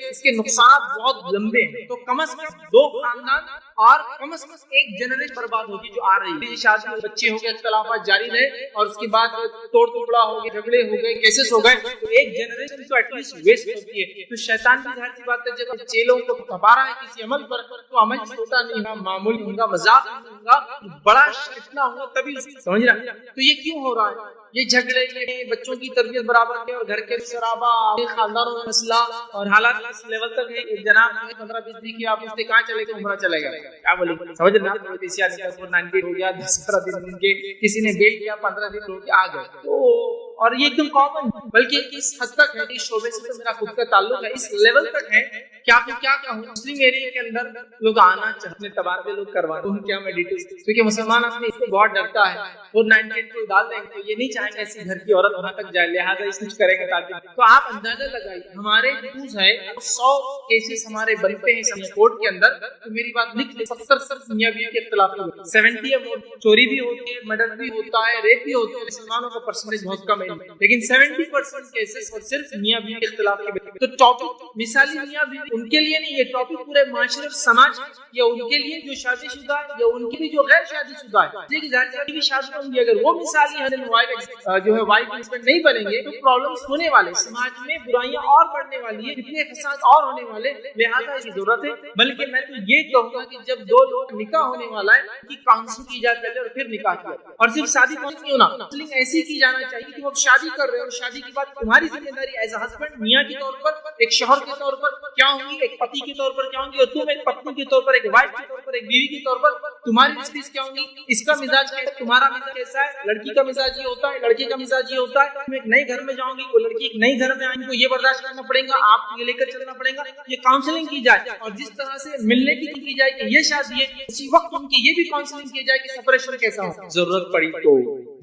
اس کے نقصانات بہت لمبے ہیں. تو کم از کم 2 خاندان اور کم از کم 1 جنریشن برباد ہوگی جو آ رہی ہے. شادی میں بچے ہو گئے, اختلافات جاری رہے, اور اس کے بعد توڑ ٹکڑا ہو گئے, جھگڑے ہو گئے, کیسز ہو گئے, تو 1 جنریشن تو ایٹ لیسٹ ویسٹ ہوتی ہے. تو شیطان کی ظاہر سی بات ہے جب چیلوں کو تبا رہا ہے کسی عمل پر, تو عمل چھوٹا نہیں ہوگا, معمولی ہوگا, مذاق نہیں ہوگا, بڑا اتنا ہوگا, تبھی سمجھ رہا. تو یہ کیوں ہو رہا ہے, یہ جھگڑے, یہ بچوں کی تربیت برابر ہے, اور گھر کے شرابہ, خاندانوں میں مسئلہ, اور حالات اس لیول تک ہے. جناب 15-20 دن کی آپ اس سے کہاں چلے گئے, عمرہ چلے گا, کیا بولے, سمجھ رہے ہیں. PCR 90 ہو گیا, 17 دن کے کسی نے بیل کیا, 15 دن ہو کے آ گئے. تو اور یہ ایک دم کامن، بلکہ اس حد تک ہے، اس شعبے سے تو میرا خود کا تعلق ہے، اس لیول تک ہے کہ آپ کو کیا کہوں، مسلم ایریا کے اندر لوگ آنا چاہتے ہیں، تبادلے لوگ کرواتے ہیں، کیا میں ڈیٹیلز، کیونکہ مسلمان اپنے اس سے بہت ڈرتا ہے، وہ 98 کو ڈال دیں گے تو یہ نہیں چاہیں گے ایسی گھر کی عورت وہاں تک جائے، لہٰذا اس کچھ کریں گے تاکہ، تو آپ اندازہ لگائیے ہمارے ڈیوز ہے 100 کیسز ہمارے بنتے ہیں سب کورٹ کے اندر، تو میری بات لکھ لیں 70 صرف میاں بیوی کے اختلاف میں، 70 چوری بھی ہوتی ہے، مرڈر بھی ہوتا ہے، ریپ بھی ہوتا ہے، مسلمانوں کا پرسنٹیج بہت کم ہے، لیکن 70% کیسز اور صرف میاں بیوی کے اختلاف کے، تو ٹاپک مثالی میاں بیوی ان کے لیے نہیں، یہ ٹاپک پورے معاشرے اور سماج یا ان کے لیے جو شادی شدہ ہے یا ان کے بھی جو غیر شادی شدہ ہے، جن کی ظاہر کی شادی ہوں گی، اگر وہ مثالی جو ہے وائف ہسبینڈ نہیں بنیں گے تو پرابلمس ہونے والے، سماج میں برائیاں اور بڑھنے والی ہے، اتنے فساد اور ہونے والے، لہٰذا اس کی ضرورت ہے، بلکہ میں تو یہ کہوں گا کہ جب دو لوگ نکاح ہونے والا ہے ان کی کاؤنسلنگ کی جائے پہلے اور پھر نکاح کیا، اور صرف شادی نہیں ہونا، کاؤنسلنگ ایسی کی جانا چاہیے کہ وہ شادی کر رہے ہو، شادی کے بعد تمہاری ذمہ داری ایز اے ہسبینڈ میاں کے طور پر، ایک شوہر کے طور پر کیا ہوں گی، ایک پتی کے طور پر کیا ہوں گی، اور تم ایک پتنی کے طور پر، ایک وائف کے طور پر، ایک بیوی کے طور پر تمہاری ریسپیز کیا ہوں گی، اس کا مزاج کیا ہے، تمہارا مزاج کیسا ہے، لڑکی کا مزاج یہ ہوتا ہے، لڑکے کا مزاج یہ ہوتا ہے، تم ایک نئے گھر میں جاؤں گی، وہ لڑکی ایک نئی گھر میں آئیں گی، کو یہ برداشت کرنا پڑے گا، آپ کو یہ لے کر چلنا پڑے گا، یہ کاؤنسلنگ کی جائے، اور جس طرح سے ملنے کی جائے کہ یہ شادی ہے، اسی وقت ان کی یہ بھی کاؤنسلنگ کی جائے کہ سپریشن کیسا ہو، ضرورت پڑی تو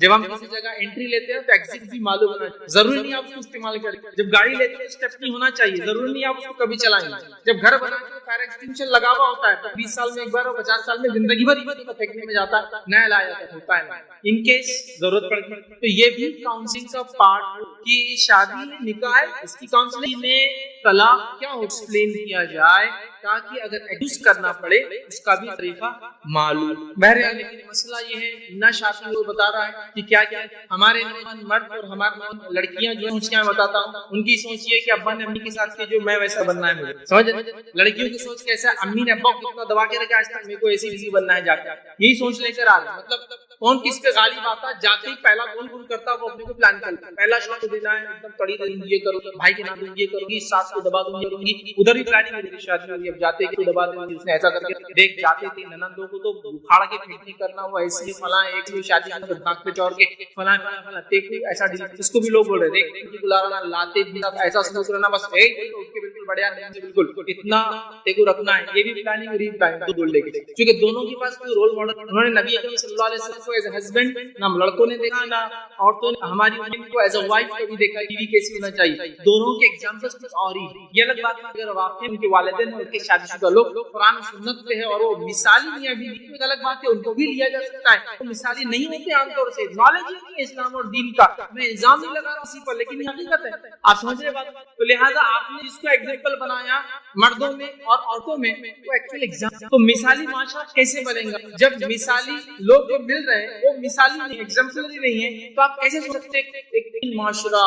جب ہم کسی جگہ انٹری لیتے ہیں تو ایگزٹ بھی معلوم ہونا چاہیے، ضروری نہیں آپ اس کو استعمال کریں، جب گاڑی لیتے ہیں اسٹیپنی ہونا چاہیے، ضروری نہیں آپ اس کو کبھی چلائیں، جب گھر بناتے ہیں فائر ایکسٹنگشن لگا ہوا ہوتا ہے تو 20 سال میں ایک بار اور 50 سال میں زندگی بھر پھینکنے میں جاتا ہے، نیا لایا جاتا ہوتا ہے، ان کیس ضرورت پڑتی ہے تو یہ بھی کاؤنسلنگ کا پارٹ کی شادی نکاح ہے، اس کی کاؤنسلنگ میں طلاق کیا ہو ایکسپلین کیا جائے تاکہ اگر ایڈجسٹ کرنا پڑے اس کا بھی طریقہ معلوم، بہرحال لیکن مسئلہ یہ ہے نہ شافی وہ بتا رہا ہے کہ کیا کیا ہمارے نوجوان مرد اور ہمارے لڑکیاں جو سوچ میں بتاتا ہوں ان کی سوچ یہ کہ ابا نے امی کے ساتھ کیا جو میں ویسا بننا ہے، مجھے سمجھ، لڑکیوں کی سوچ کیسا ہے، امی نے ابا کو اتنا دبا کے رکھا آج تک میرے کو ایسی ویسی بننا ہے، جا کے یہی سوچ لے کر آ رہا ہے، مطلب کون کس پہ غالب آتا، جاتے ہی پہلا کون کرتا وہ اپنے کو پلان کرتا، پہلا شوق دینا ہے ایک دم کڑی دیں گی، یہ کرو بھائی کے نام یہ کروں گی، ساس کو دبا دوں گی، ادھر ہی پلاننگ میری شادی ہوگی، اب جاتے کو دبا دیں گی، اس نے ایسا کر کے دیکھ جاتے تھے ننندوں کو تو اکھاڑ کے پھینکنے کرنا، وہ ایسی فلاں ایک شادی میں ناک پہ چور کے فلاں فلاں ایسا اس کو بھی لوگ بول رہے تھے بلا رہا لاتے بھی ایسا سلوک کرنا، بس ایک بالکل بڑھیا بالکل اتنا کو رکھنا ہے، یہ بھی پلاننگ ری پلاننگ بول لے گی، کیونکہ دونوں کے پاس کوئی رول ماڈل، انہوں نے نبی اکرم صلی اللہ علیہ وسلم کو ایز اے ہسبینڈ نہ لڑکوں نے دیکھا نہ عورتوں نے، ہماری امت کو ایز اے وائف کبھی دیکھا بیوی کیسی ہونا چاہیے، دونوں کے ایگزامپلس کچھ اور ہی، یہ الگ بات ہے اگر واقعی ان کے والدین اور ان کے شادی شدہ لوگ قرآن و سنت پہ ہے اور وہ مثالی میاں بیوی ایک الگ بات ہے، ان کو بھی لیا جا سکتا ہے، وہ مثالی نہیں ہوتے عام طور سے، نالج نہیں ہے اسلام اور دین کا، میں الزام نہیں لگا رہا اسی پر، لیکن یہ حقیقت ہے، آپ سمجھ رہے بات، تو لہٰذا آپ نے جس کو ایگزامپل بنایا مردوں میں اور عورتوں میں وہ ایکچوئل ایگزامپل، تو مثالی معاشرہ کیسے بنے گا جب مثالی لوگ جو مل رہے ہیں وہ مثالی نہیں ایگزامپلری نہیں ہے، تو آپ کیسے سوچتے ایک معاشرہ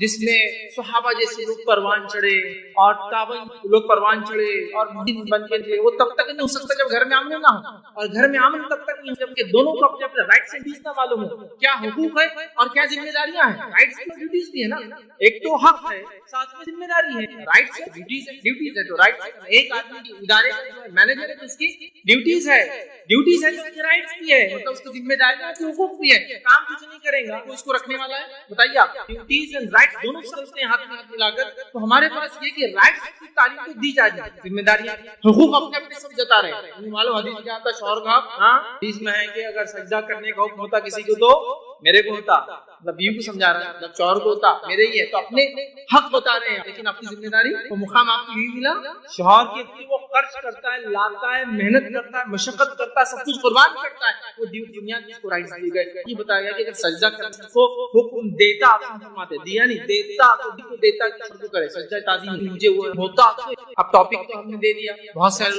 جس میں صحابہ جیسے لوگ پروان چڑھے اور تابعین لوگ پروان چڑھے اور دین بن کے تھے، وہ تب تک نہیں ہو سکتا جب گھر میں امن نہ ہو، اور گھر میں امن تب تک نہیں ہو جب کہ دونوں کو اپنے اپنے رائٹس اینڈ ڈیوٹیز نہ معلوم ہو، کیا حقوق ہے اور کیا ذمہ داریاں ہیں، رائٹس اور ڈیوٹیز بھی ہے نا، ایک تو حق ہے ساتھ میں ذمہ داری ہے، رائٹس ہے ڈیوٹیز ہے، تو رائٹس ایک آدمی کی ادارے کا جو مینیجر ہے اس کی ڈیوٹیز ہے تو اس کے رائٹس بھی ہے، مطلب اس کی ذمہ داریاں کے حقوق بھی ہے، کام کچھ نہیں کرے گا تو اس کو رکھنے والا ہے، بتائیے آپ ڈیوٹیز اینڈ رائٹس دونوں چلتے ہیں ہاتھ میں ہاتھ ملا کر، تو ہمارے پاس یہ کہ رائٹس کی تعلیم تو دی جائے، ذمہ داریاں حقوق اپنے اپنے سب جتا رہے ہیں، معلوم حدیث کیا آتا شوہر کا، ہاں حدیث میں ہے کہ اگر سجدہ کرنے کا حکم ہوتا کسی کو تو میرے کو ہوتا، مطلب بیوی کو سمجھا رہا ہے، جب شوہر کو ہوتا میرے ہی ہے، تو اپنے حق بتا رہے ہیں، لیکن اپنی ذمہ داری وہ مقام آپ کی بیوی ملا، شوہر کے لیے وہ خرچ کرتا ہے، لاتا ہے، محنت کرتا ہے، مشقت کرتا ہے، سب کچھ قربان کرتا ہے، وہ دنیا کی کو رائٹس دی گئے، یہ بتایا گیا کہ اگر سجدہ کرنے کو حکم دیتا، آپ فرماتے دیا نہیں دیتا تو دیتا کہ شروع کرے سجدہ تعظیم، مجھے وہ ہوتا، اب ٹاپک تو ہم نے دے دیا، بہت سارے